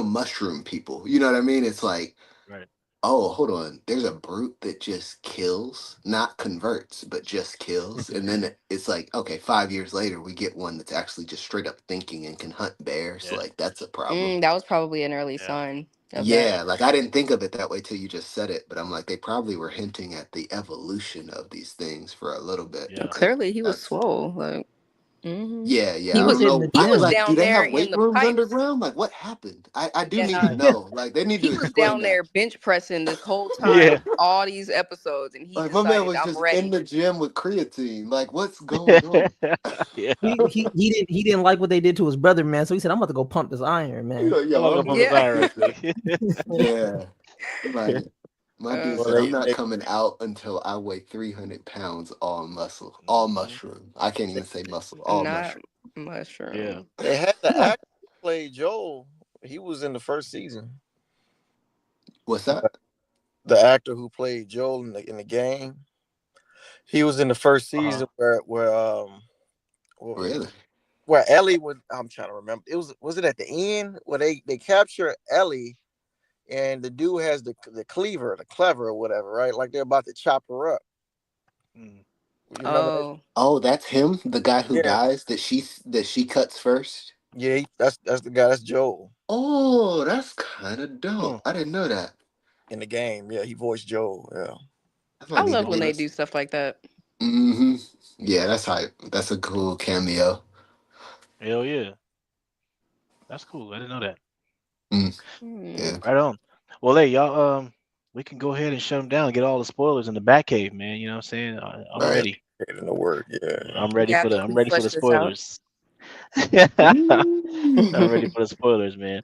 mushroom people. You know what I mean? It's like, Right. oh, hold on. There's a brute that just kills, not converts, but just kills. And then it's like, okay, 5 years later, we get one that's actually just straight up thinking and can hunt bears. Yeah, Like, that's a problem. That was probably an early yeah, sign of that. Yeah, like I didn't think of it that way till you just said it, but I'm like, they probably were hinting at the evolution of these things for a little bit. Well, yeah, Cause clearly he was that's, swole. Like, hmm yeah, He yeah. I he was don't was hitting the know. he I was gym. like, do down they there have in weight the rooms pipes. underground? Like, what happened? I do Yeah, need nah, to know. Like, they need to he was down explain that. there bench pressing this whole yeah, time, all these episodes, and he Like, my man decided was I'm just in ready. the gym with creatine. Like, what's going on? yeah. He didn't like what they did to his brother, man. So he said, "I'm about to go pump this iron, You man." know, I'm yo, not gonna I'm pump his Yeah. iron right quick. yeah. Like, my dude Uh, well, said, I'm they not they coming out until I weigh 300 pounds all muscle, all Mhm. mushroom. I can't they, even say muscle, all not mushroom. Yeah. mushroom. they had the actor who played Joel. He was in the first season. What's that? The actor who played Joel in the game, he was in the first Uh-huh. season where Really? where Ellie would. I'm trying to remember. Was it at the end where they capture Ellie and the dude has the cleaver, the clever or whatever, right? Like they're about to chop her up. Mm. You remember that? Oh, Oh, that's him, the guy who Yeah, dies that she cuts first. yeah. That's the guy. That's Joel Oh, that's kind of Hmm. dope. I didn't know that. in the game. Yeah, he voiced Joel. Yeah. I I might need to love when get they us. do stuff like that. Mm-hmm. Yeah, that's hype. That's a cool cameo. Hell yeah. That's cool. I didn't know that. Mm, Hmm. yeah. Right on. Well, hey, y'all, we can go ahead and shut them down, get all the spoilers in the back cave, man. You know what I'm saying? I'm Right. ready. In the word. Yeah. I'm ready Yeah, I for the think I'm we ready for the fleshed this out. spoilers. I'm ready Ooh. for the spoilers, man.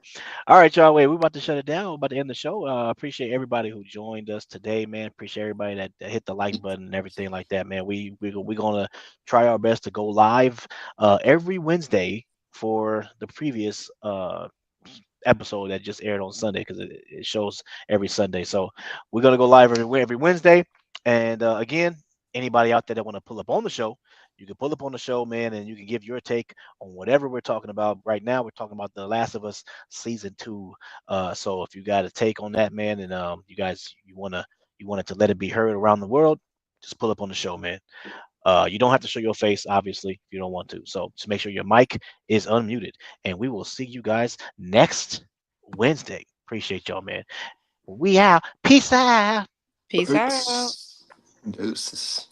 All right, y'all. Wait, we're about to shut it down. We're about to end the show. Appreciate everybody who joined us today, man. Appreciate everybody that hit the like button and everything like that, man. We're gonna try our best to go live every Wednesday for the previous episode that just aired on Sunday because it shows every Sunday. So we're gonna go live every Wednesday. And again, anybody out there that want to pull up on the show, you can pull up on the show, man, and you can give your take on whatever we're talking about. Right now, we're talking about The Last of Us season 2. So if you got a take on that, man, and you guys you wanted to let it be heard around the world, just pull up on the show, man. You don't have to show your face, obviously, if you don't want to. So just make sure your mic is unmuted. And we will see you guys next Wednesday. Appreciate y'all, man. We out. Peace out. Peace out. Peace. Deuces.